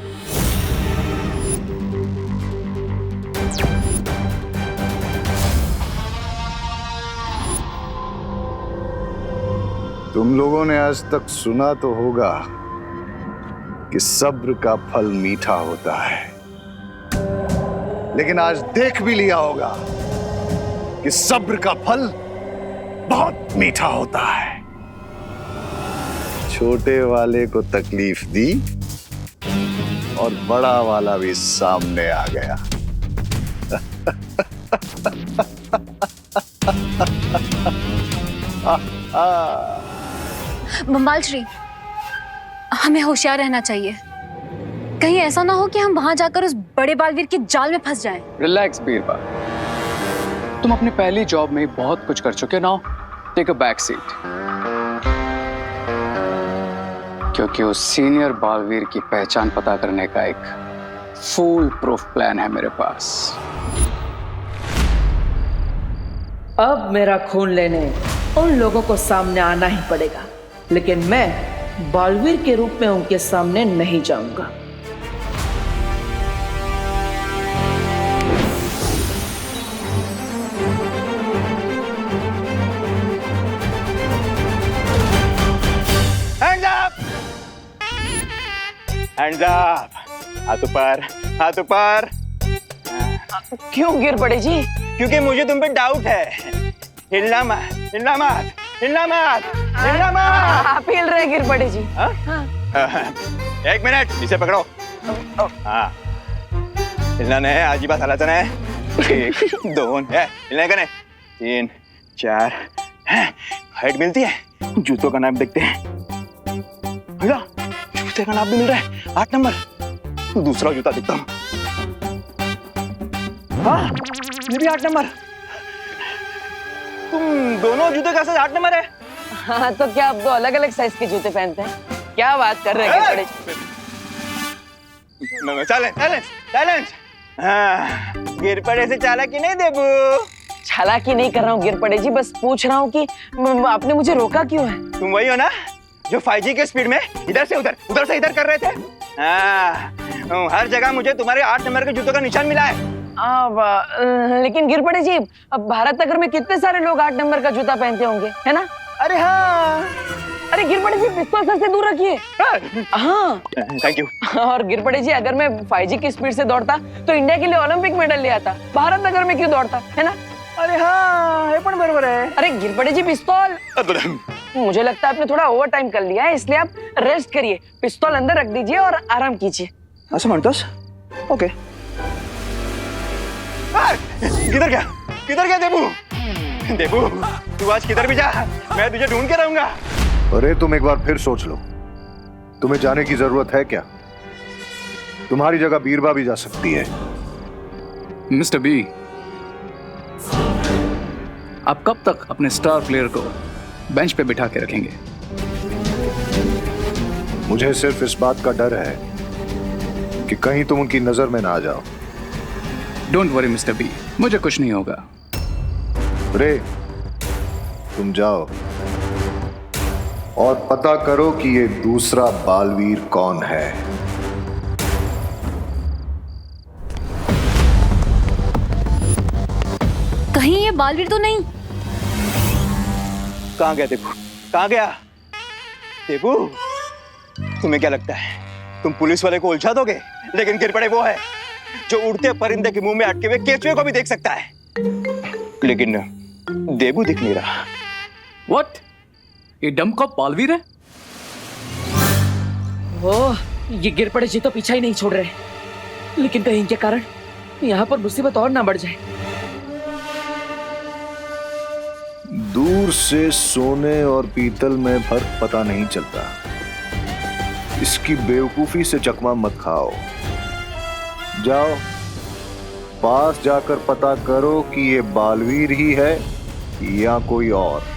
तुम लोगों ने आज तक सुना तो होगा कि सब्र का फल मीठा होता है, लेकिन आज देख भी लिया होगा कि सब्र का फल बहुत मीठा होता है। छोटे वाले को तकलीफ दी और बड़ा वाला भी सामने आ गया। बम्बाल श्री, हमें होशियार रहना चाहिए। कहीं ऐसा ना हो कि हम वहां जाकर उस बड़े बालवीर के जाल में फंस जाएं। रिलैक्स बीरबा, तुम अपनी पहली जॉब में बहुत कुछ कर चुके। Now take a back seat, क्योंकि उस सीनियर बालवीर की पहचान पता करने का एक फुल प्रूफ प्लान है मेरे पास। अब मेरा खून लेने उन लोगों को सामने आना ही पड़ेगा, लेकिन मैं बालवीर के रूप में उनके सामने नहीं जाऊंगा। हैंड्स अप, हाथ ऊपर, हाथ ऊपर। क्यों गिर पड़े जी? क्योंकि मुझे तुम पे डाउट है। हिलना मत, हिलना मत, हिलना मत, हिलना मत। आप हिल रहे गिर पड़े जी। हाँ? एक मिनट, इसे पकड़ो। हाँ, हिलना नहीं है, आज ही बात हालत है। 1 2 है, हिलने का नहीं। 3 4 है, हाइट मिलती है। जूतों का नाम देखते हैं। भैया, जूते का नाम भी मिल रहा है, 8 नंबर। दूसरा जूता देखता हूँ। हाँ, ये भी 8 नंबर। तुम दोनों जूते का साइज 8 नंबर है। हाँ, तो क्या आप 2 अलग-अलग साइज के जूते पहनते हैं? क्या बात कर रहे हैं गिर पड़े? साइलेंस। हाँ, गिर पड़े से चालाकी नहीं देबू। चालाकी नहीं कर रहा हूँ गिर पड़े जी, बस पूछ रहा हूँ कि आपने मुझे रोका क्यों है? तुम वही हो ना जो 5G के स्पीड में इधर से उधर, उधर से इधर कर रहे थे? हाँ, हर जगह मुझे तुम्हारे 8 नंबर के जूतों का निशान मिला है। लेकिन गिर पड़े जी, अब भारत नगर में कितने सारे लोग 8 नंबर का जूता पहनते होंगे, है ना? अरे हाँ, अरे गिर पड़े जी, पिस्तौल सर से दूर रखिए। हाँ, थैंक यू। और गिर पड़े जी, अगर मैं 5G की स्पीड से दौड़ता तो इंडिया के लिए ओलंपिक मेडल ले आता। भारत नगर में क्यों दौड़ता, है ना? अरे हाँ, ये पण बरोबर है। अरे गिर पड़े जी, पिस्तौल। मुझे लगता है आपने थोड़ा ओवर टाइम कर लिया है, इसलिए आप रेस्ट करिए, पिस्तौल अंदर रख दीजिए और आराम कीजिए। असं म्हणतोस? ओके। किधर गया देबू? तू आज किधर भी जा, मैं तुझे ढूंढ के रहूंगा। अरे तुम एक बार फिर सोच लो, तुम्हें जाने की जरूरत है क्या? तुम्हारी जगह बीरबा भी जा सकती है। मिस्टर बी, आप कब तक अपने स्टार प्लेयर को बेंच पे बिठा के रखेंगे? मुझे सिर्फ इस बात का डर है कि कहीं तुम उनकी नजर में ना आ जाओ। डोंट वरी मिस्टर बी, मुझे कुछ नहीं होगा। रे, तुम जाओ और पता करो कि ये दूसरा बालवीर कौन है। कहीं ये बालवीर तो नहीं? कहाँ गया देबू? कहाँ गया देबू? तुम्हें क्या लगता है तुम पुलिस वाले को उलझा दोगे? लेकिन गिर पड़े वो है जो उड़ते परिंदे के मुंह में अटके हुए केचुए को भी देख सकता है। लेकिन देबू दिख नहीं रहा। व्हाट? ये डमकॉप बालवीर है? ओह, ये गिर पड़े जी तो पीछा ही नहीं छोड़ रहे, लेकिन कहीं के कारण यहाँ पर मुसीबत और ना बढ़ जाए। दूर से सोने और पीतल में फर्क पता नहीं चलता। इसकी बेवकूफी से चकमा मत खाओ। जाओ पास जाकर पता करो कि ये बालवीर ही है या कोई और।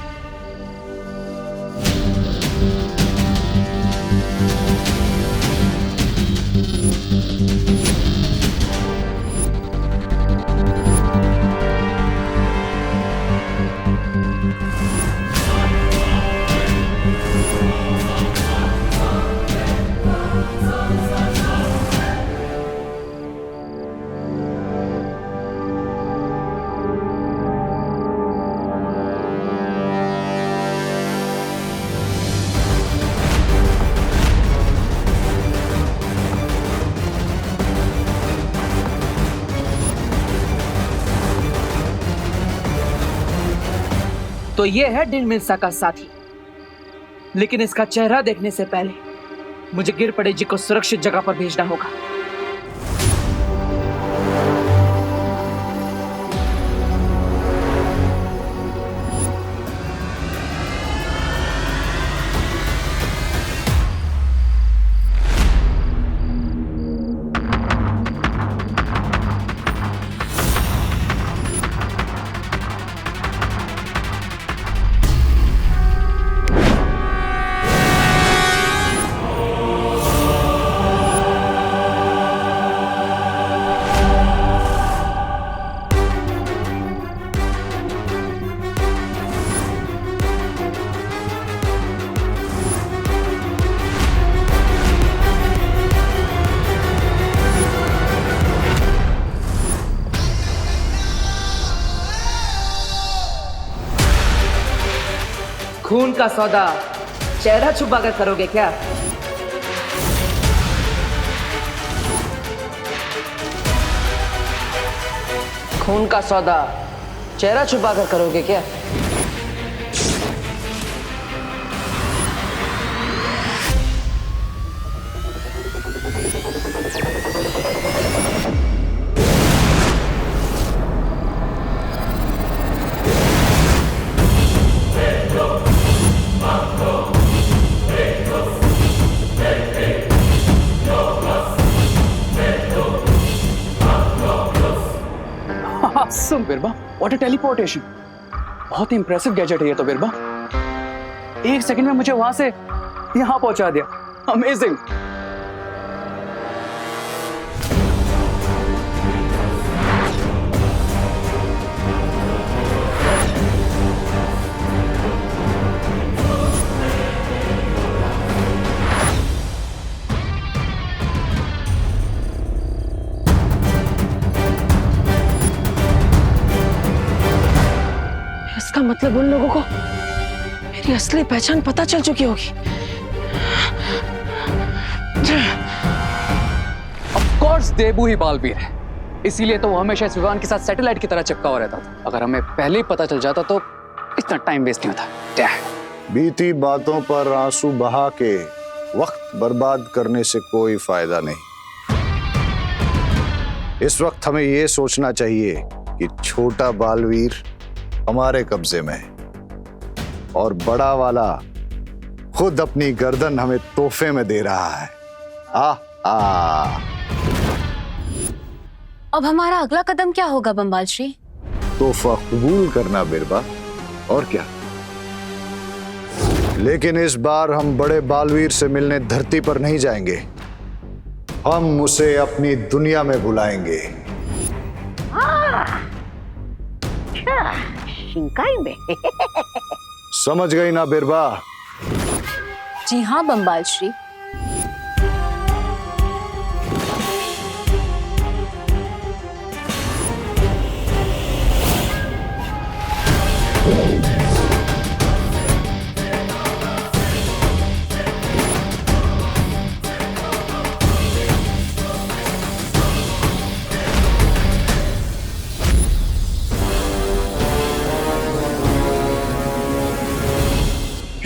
तो ये है डिन मिल्सा का साथी, लेकिन इसका चेहरा देखने से पहले मुझे गिर पड़े जी को सुरक्षित जगह पर भेजना होगा। खून का सौदा चेहरा छुपा कर करोगे क्या? खून का सौदा चेहरा छुपा कर करोगे क्या? Awesome, बिरबा, what a teleportation! बहुत इंप्रेसिव गैजेट है ये तो बिरबा। 1 सेकंड में मुझे वहां से यहाँ पहुंचा दिया। अमेजिंग। इसका मतलब उन लोगों को मेरी असली पहचान पता चल चुकी होगी। ऑफ कोर्स देबू ही बालवीर है, इसीलिए तो वो हमेशा इस विमान के साथ सैटेलाइट की तरह चिपका हुआ रहता था। अगर हमें पहले ही पता चल जाता तो इतना टाइम वेस्ट नहीं होता। बीती बातों पर आंसू बहा के वक्त बर्बाद करने से कोई फायदा नहीं। इस वक्त हमें यह सोचना चाहिए कि छोटा बालवीर हमारे कब्जे में है और बड़ा वाला खुद अपनी गर्दन हमें तोहफे में दे रहा है। अब हमारा अगला कदम क्या होगा बंबाल श्री? तोहफा कबूल करना बिरबा, और क्या। लेकिन इस बार हम बड़े बालवीर से मिलने धरती पर नहीं जाएंगे, हम उसे अपनी दुनिया में बुलाएंगे। शिंकाई में। समझ गई ना बिरबा? जी हाँ बंबाल श्री।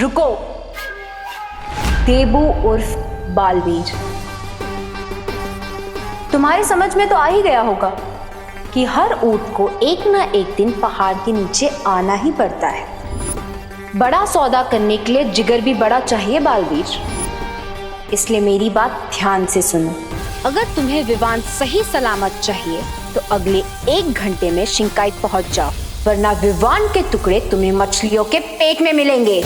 रुको। देबू उर्फ बालवीर, तुम्हारी समझ में तो आ ही गया होगा कि हर ऊंट को एक ना एक दिन पहाड़ के नीचे आना ही पड़ता है। बड़ा सौदा करने के लिए जिगर भी बड़ा चाहिए बालवीर, इसलिए मेरी बात ध्यान से सुनो। अगर तुम्हें विवान सही सलामत चाहिए तो अगले 1 घंटे में शिंकाइत पहुंच जाओ, वरना विवान के टुकड़े तुम्हें मछलियों के पेट में मिलेंगे।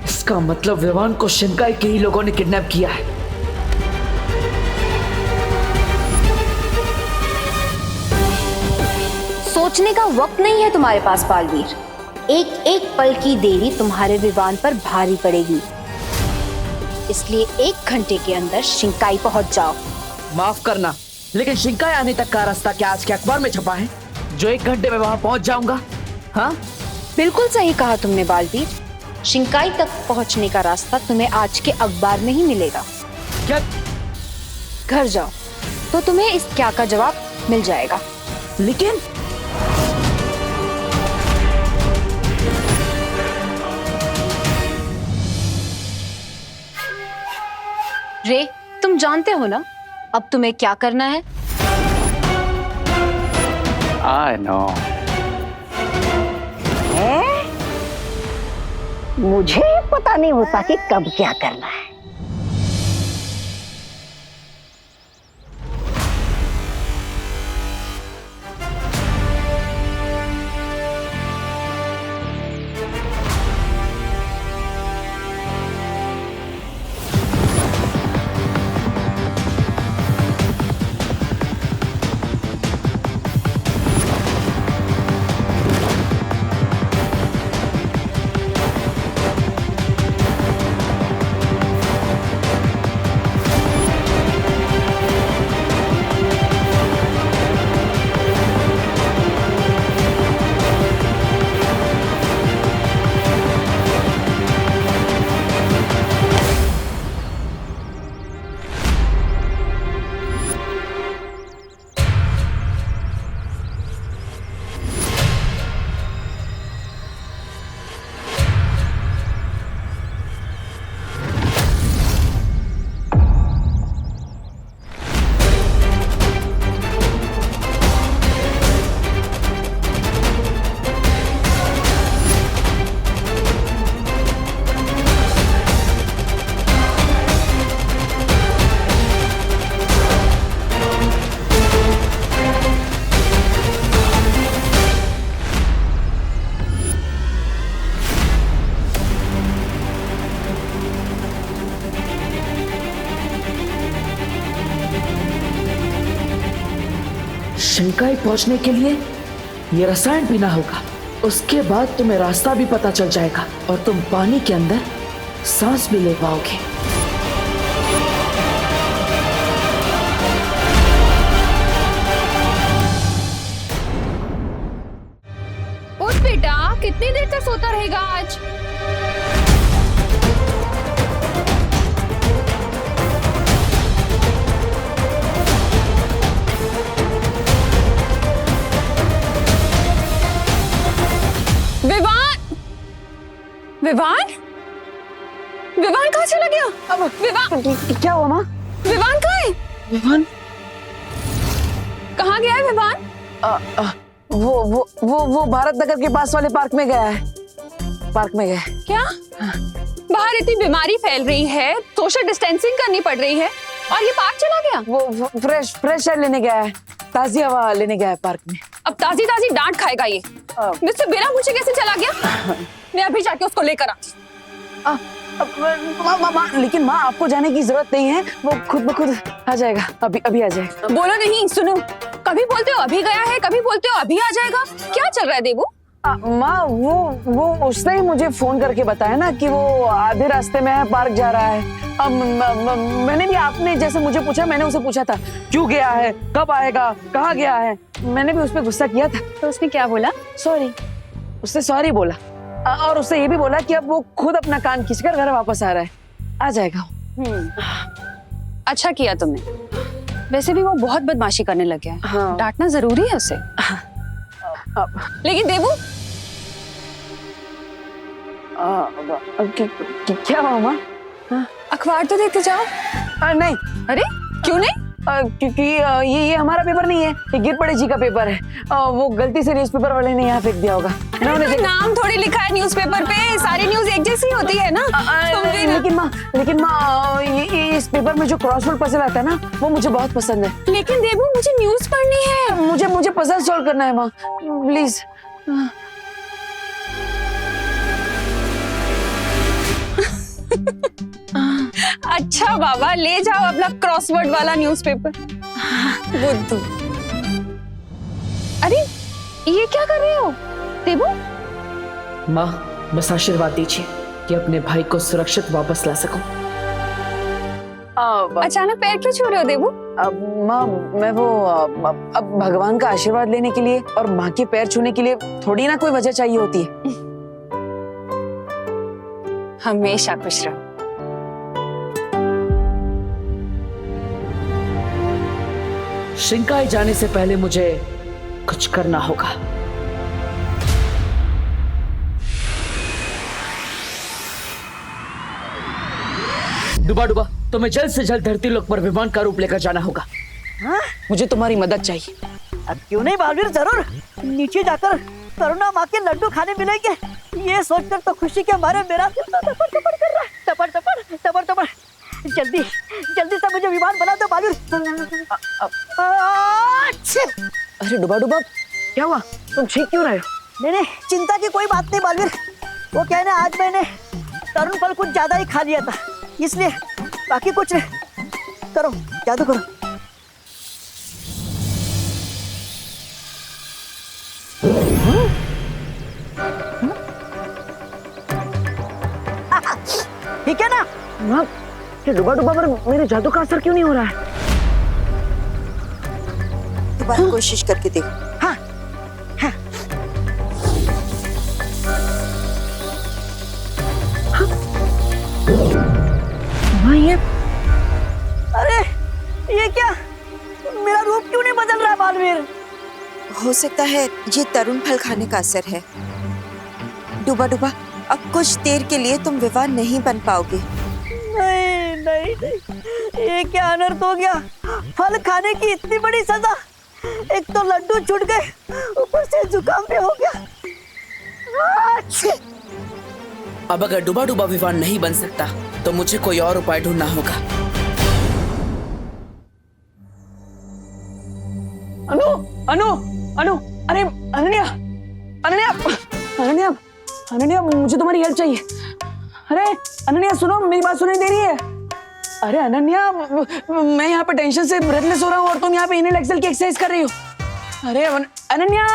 इसका मतलब विवान को शिंकाई के ही लोगों ने किडनैप किया है। सोचने का वक्त नहीं है तुम्हारे पास बालवीर। एक एक पल की देरी तुम्हारे विवान पर भारी पड़ेगी, इसलिए 1 घंटे के अंदर शिंकाई पहुंच जाओ। माफ करना, लेकिन शिंकाई आने तक का रास्ता क्या आज के अखबार में छपा है जो 1 घंटे में वहां पहुंच जाऊंगा? हाँ, बिल्कुल सही कहा तुमने बालवीर। शिंकाई तक पहुंचने का रास्ता तुम्हें आज के अखबार में ही मिलेगा। क्या? घर जाओ तो तुम्हें इस क्या का जवाब मिल जाएगा। लेकिन रे, तुम जानते हो ना अब तुम्हें क्या करना है? I know. मुझे पता नहीं होता कि कब क्या करना है। शिंकाई पहुंचने के लिए ये रसायन पीना होगा, उसके बाद तुम्हें रास्ता भी पता चल जाएगा और तुम पानी के अंदर सांस भी ले पाओगे। उठ बेटा, कितनी देर तक सोता रहेगा आज? विवान! विवान? विवान कहाँ चला गया? अब विवान क्या हुआ माँ? विवान कहाँ है? विवान कहाँ गया है विवान? वो भारत नगर के पास वाले पार्क में गया है। पार्क में गया है। क्या? बाहर इतनी बीमारी फैल रही है, सोशल डिस्टेंसिंग करनी पड़ रही है और ये पार्क चला गया? वो फ्रेश एयर लेने गया है, ताजी हवा लेने गया है पार्क में। अब ताजी ताजी डांट खाएगा ये। मुझसे बिना पूछे कैसे चला गया? मैं अभी जाके उसको लेकर आती। लेकिन माँ, आपको जाने की जरूरत नहीं है, वो खुद ब खुद आ जाएगा। अभी आ जाएगा। बोलो नहीं, सुनो, कभी बोलते हो अभी गया है, कभी बोलते हो अभी आ जाएगा। क्या चल रहा है देबू? माँ, वो उसने ही मुझे फोन करके बताया ना कि वो आधे रास्ते में है, पार्क जा रहा है। अब मैंने भी, आपने जैसे मुझे पूछा, मैंने उसे पूछा था क्यों गया है, कब आएगा, कहाँ गया है। मैंने भी उस पर गुस्सा किया था। तो उसने क्या बोला? सॉरी। उसने सॉरी बोला और उससे ये भी बोला कि अब वो खुद अपना कान खींचकर घर वापस आ रहा है, आ जाएगा। अच्छा किया तुमने। वैसे भी वो बहुत बदमाशी करने लग गया है। हाँ। डांटना जरूरी है उसे। लेकिन देबू, क्या हुआ माँ? अखबार तो देते जाओ। नहीं। अरे क्यों नहीं? क्योंकि ये हमारा पेपर नहीं है, ये गिर पड़े जी का पेपर है। वो गलती से न्यूज़पेपर वाले ने यहाँ फेंक दिया होगा। तो नाम थोड़ी लिखा है न्यूज़पेपर पे, सारी न्यूज़ एक जैसी होती है ना। लेकिन माँ ये इस पेपर में जो क्रॉसवर्ड पजल आता है ना, वो मुझे बहुत पसंद है। लेकिन देबू मुझे न्यूज़ पढ़नी है। मुझे पजल सॉल्व करना है माँ, प्लीज। अच्छा बाबा, ले जाओ अपना क्रॉसवर्ड वाला न्यूज़पेपर। बुद्धू। अरे ये क्या कर रहे हो देबू? माँ बस आशीर्वाद दीजिए कि अपने भाई को सुरक्षित वापस ला सकूं। अचानक पैर क्यों छू रहे हो देबू? माँ मैं वो अब भगवान का आशीर्वाद लेने के लिए और माँ के पैर छूने के लिए थोड़ी ना कोई वजह चाहिए होती है। हमेशा खुश रहो। शिंकाई जाने से पहले मुझे कुछ करना होगा। डुबा डुबा तुम्हें जल्द से जल्द धरती लोक पर विमान का रूप लेकर जाना होगा। मुझे तुम्हारी मदद चाहिए। अब क्यों नहीं बालवीर, जरूर। नीचे जाकर करुणा माँ के लड्डू खाने मिलेंगे, ये सोचकर तो खुशी के मारे मेरा दिल तो तपड़ तपड़ कर रहा है। तपड़ तपड़ तपड़ तपड़। जल्दी जल्दी से मुझे विमान बना दो बालवीर। अरे डुबा डुबा क्या हुआ, तुम ठीक क्यों रहे हो? नहीं, चिंता की कोई बात नहीं बालवीर। वो क्या है ना, आज मैंने तरुण फल कुछ ज्यादा ही खा लिया था, इसलिए बाकी कुछ नहीं। करो जादू करो। ठीक है ना? माँ ये डुबा डुबा पर मेरे जादू का असर क्यों नहीं हो रहा है? दोबारा कोशिश करके देखो। हाँ हाँ। हाँ ये अरे ये क्या, मेरा रूप क्यों नहीं बदल रहा है बालवीर? हो सकता है ये तरुण फल खाने का असर है। डुबा डुबा अब कुछ देर के लिए तुम विवाह नहीं बन पाओगे। नहीं नहीं नहीं, ये क्या अनर्थ हो गया? फल खाने की इतनी बड़ी सजा, एक तो लड्डू छूट गए, ऊपर से जुकाम भी हो गया। अब अगर डुबा डुबा विमान नहीं बन सकता तो मुझे कोई और उपाय ढूंढना होगा। अनु अनु अनु अरे अनन्या अनन्या अनन्या अनन्या मुझे तुम्हारी हेल्प चाहिए। अरे अनन्या सुनो, मेरी बात सुनाई दे रही है? अरे अनन्या मैं यहाँ पे टेंशन से ब्रेथलेस हो रहा हूँ और तुम यहाँ पे इनहेल एक्सेल की एक्सरसाइज कर रही हो। अरे अनन्या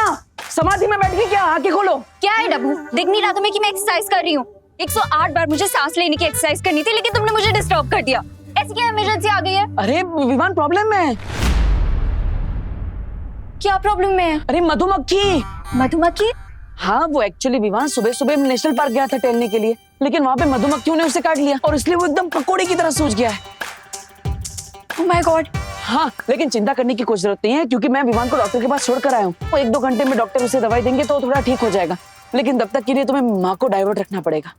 समाधि में बैठ के क्या, आंखें खोलो। क्या है डब्बू, दिख नहीं रहा तुम्हें कि मैं एक्सरसाइज कर रही हूँ? 108 बार मुझे सांस लेने की एक्सरसाइज करनी थी, लेकिन तुमने मुझे डिस्टर्ब कर दिया। ऐसी क्या इमरजेंसी आ गई है? अरे विमान प्रॉब्लम में है। क्या प्रॉब्लम में है? अरे मधुमक्खी। मधुमक्खी? हाँ वो एक्चुअली विमान सुबह सुबह नेशनल पार्क गया था टहलने के लिए, लेकिन वहाँ पे मधुमक्खियों ने उसे काट लिया और इसलिए वो एकदम पकोड़े की तरह सूज गया है। Oh my God. हाँ लेकिन चिंता करने की कोई जरूरत नहीं है, क्योंकि मैं विमान को डॉक्टर के पास छोड़ कर आया हूँ। वो 1-2 घंटे में डॉक्टर उसे दवाई देंगे तो थोड़ा ठीक हो जाएगा, लेकिन तब तक के लिए तुम्हें माँ को डाइवर्ट रखना पड़ेगा।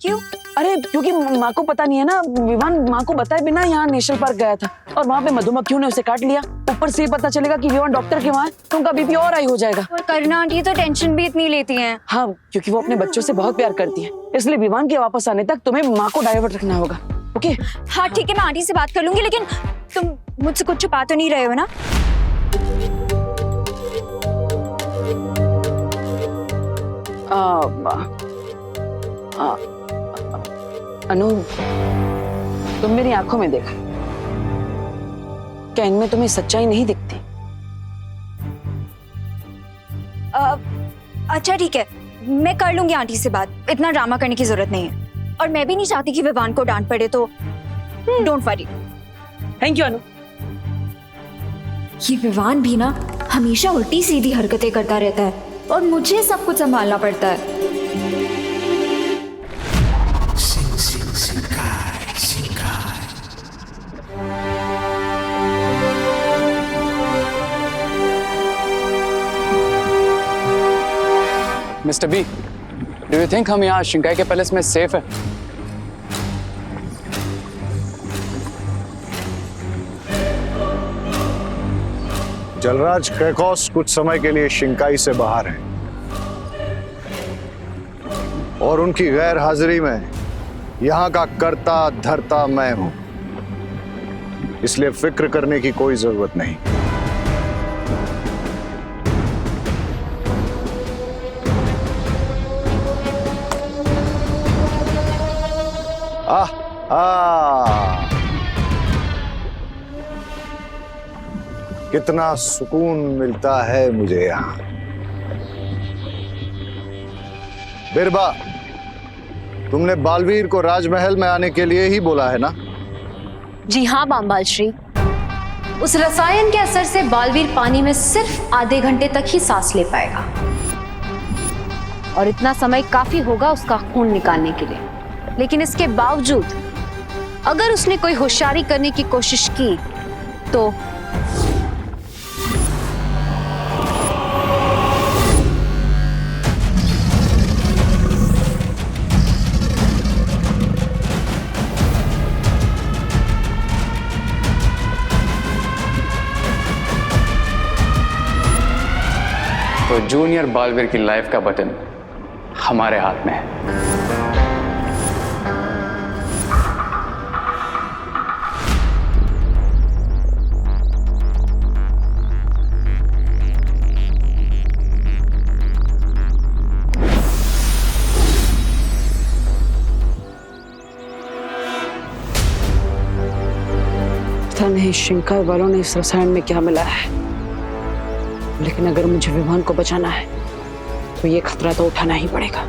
क्यों? अरे क्योंकि माँ को पता नहीं है ना, विमान माँ को बताए बिना यहाँ नेशनल पार्क गया था और वहाँ पे मधुमक्खियों ने उसे काट लिया। ऊपर से पता चलेगा कि विमान डॉक्टर के वहाँ है तो उनका बीपी और हाई हो जाएगा। और करुणा आंटी तो टेंशन भी इतनी लेती हैं। हाँ क्योंकि वो अपने बच्चों से बहुत प्यार करती है, इसलिए विमान के वापस आने तक तुम्हें माँ को डाइवर्ट रखना होगा। ओके? हाँ ठीक है, मैं आंटी से बात कर लूंगी, लेकिन तुम मुझसे कुछ छुपा तो नहीं रहे हो ना? अनु तुम मेरी आंखों में देखा, क्या इनमें तुम्हें सच्चाई नहीं दिखती? अच्छा ठीक है, मैं कर लूंगी आंटी से बात, इतना ड्रामा करने की जरूरत नहीं है। और मैं भी नहीं चाहती कि विवान को डांट पड़े, तो डोंट वरी। थैंक यू अनु। ये विवान भी ना हमेशा उल्टी सीधी हरकतें करता रहता है और मुझे सब कुछ संभालना पड़ता है। Mister B, do you think हम यहाँ शिंकाई के पैलेस में सेफ है? जलराज क्रेकोस कुछ समय के लिए शिंकाई से बाहर है और उनकी गैर हाजिरी में यहाँ का कर्ता धर्ता मैं हूं, इसलिए फिक्र करने की कोई जरूरत नहीं। कितना सुकून मिलता है मुझे यहाँ। बिरबा, तुमने बालवीर को राजमहल में आने के लिए ही बोला है ना? जी हाँ बामबाल श्री, उस रसायन के असर से बालवीर पानी में सिर्फ आधे घंटे तक ही सांस ले पाएगा और इतना समय काफी होगा उसका खून निकालने के लिए। लेकिन इसके बावजूद अगर उसने कोई होशियारी करने की कोशिश की तो जूनियर बालवीर की लाइफ का बटन हमारे हाथ में है। पता नहीं शिंकाई वालों ने इस रसायन में क्या मिला है, लेकिन अगर मुझे विवान को बचाना है तो ये खतरा तो उठाना ही पड़ेगा।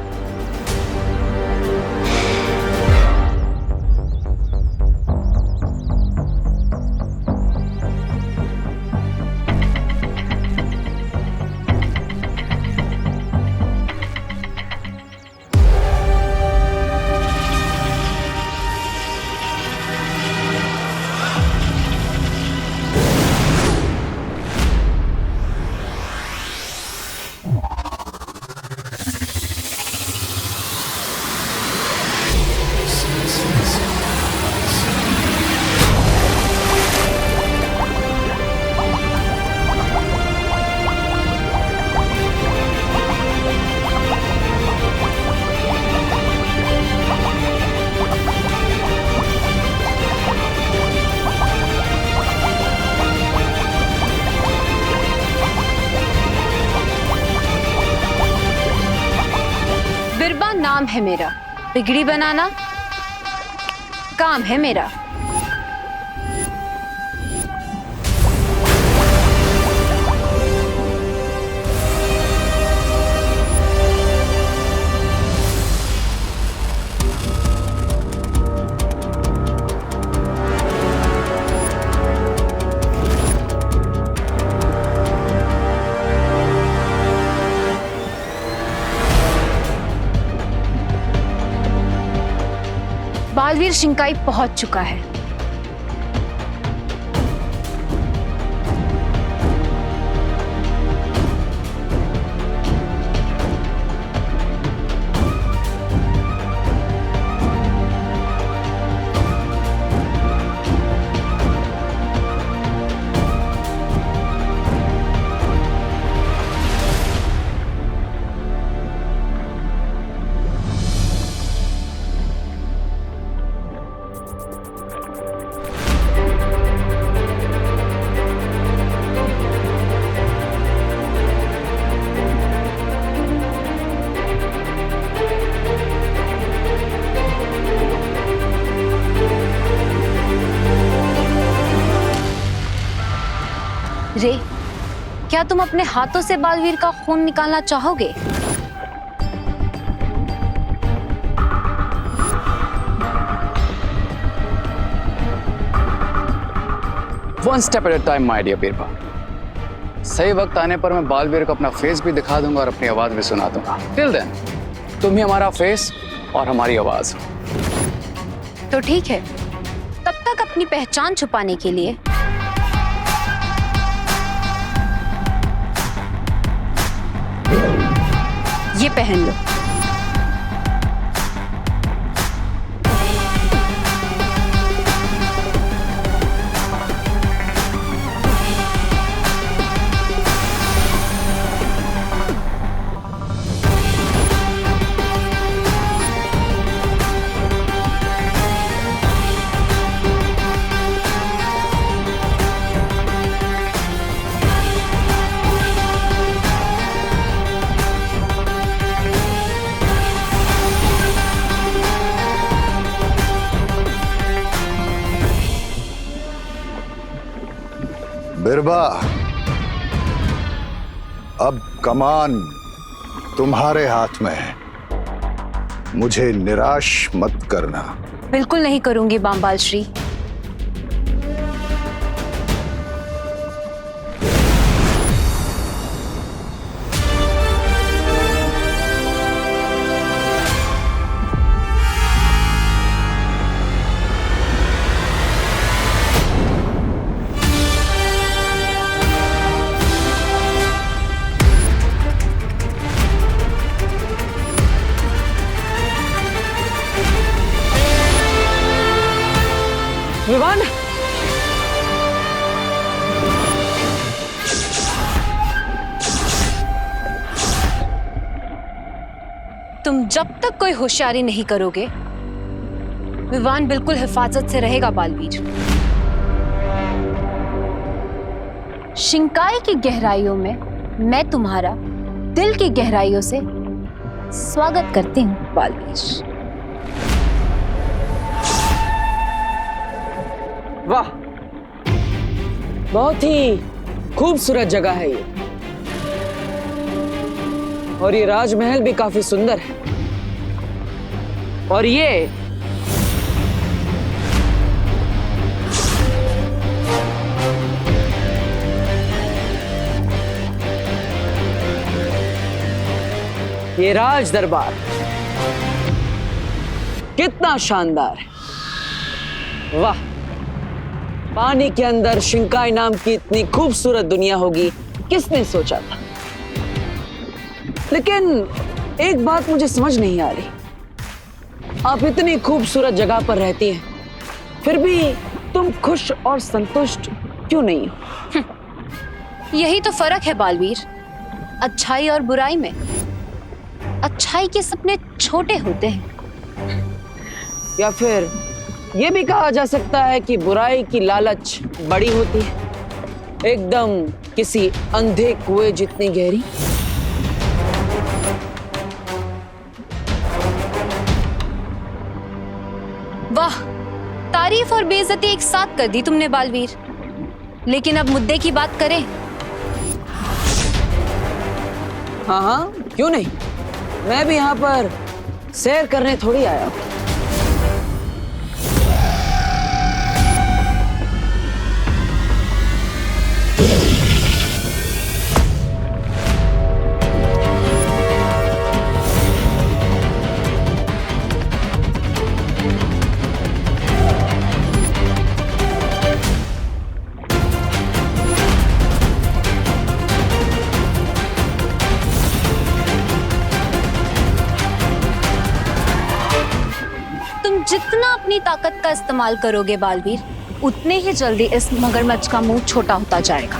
नाम है मेरा, बिगड़ी बनाना काम है मेरा। बालवीर शिंकाई पहुंच चुका है। रे, क्या तुम अपने हाथों से बालवीर का खून निकालना चाहोगे? One step at a time my dear Birba. सही वक्त आने पर मैं बालवीर को अपना फेस भी दिखा दूंगा और अपनी आवाज भी सुना दूंगा। टिल देन तुम ही हमारा फेस और हमारी आवाज। तो ठीक है, तब तक अपनी पहचान छुपाने के लिए ये पहन लो। बिरबा, अब कमान तुम्हारे हाथ में है। मुझे निराश मत करना। बिल्कुल नहीं करूंगी बामबाल श्री। विवान, तुम जब तक कोई होशियारी नहीं करोगे, विवान बिल्कुल हिफाजत से रहेगा बालवीर। शिंकाई की गहराइयों में मैं तुम्हारा दिल की गहराइयों से स्वागत करती हूँ बालवीर। वाह, बहुत ही खूबसूरत जगह है ये, और ये राजमहल भी काफी सुंदर है। और ये राज दरबार कितना शानदार है। वाह, पानी के अंदर शिंकाई नाम की इतनी खूबसूरत दुनिया होगी, किसने सोचा था। लेकिन एक बात मुझे समझ नहीं आ रही, आप इतनी खूबसूरत जगह पर रहती हैं, फिर भी तुम खुश और संतुष्ट क्यों नहीं हो? यही तो फर्क है बालवीर, अच्छाई और बुराई में। अच्छाई के सपने छोटे होते हैं। या फिर ये भी कहा जा सकता है कि बुराई की लालच बड़ी होती है, एकदम किसी अंधे कुएं जितनी गहरी। वाह, तारीफ और बेइज्जती एक साथ कर दी तुमने बालवीर। लेकिन अब मुद्दे की बात करें। हाँ हाँ, क्यों नहीं, मैं भी यहाँ पर सैर करने थोड़ी आया हूँ। जितना अपनी ताकत का इस्तेमाल करोगे बालवीर, उतने ही जल्दी इस मगरमच्छ का मुंह छोटा होता जाएगा।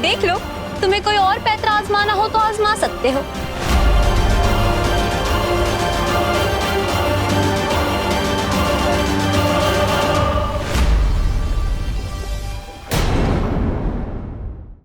देख लो, तुम्हें कोई और पैतरा आजमाना हो तो आजमा सकते हो।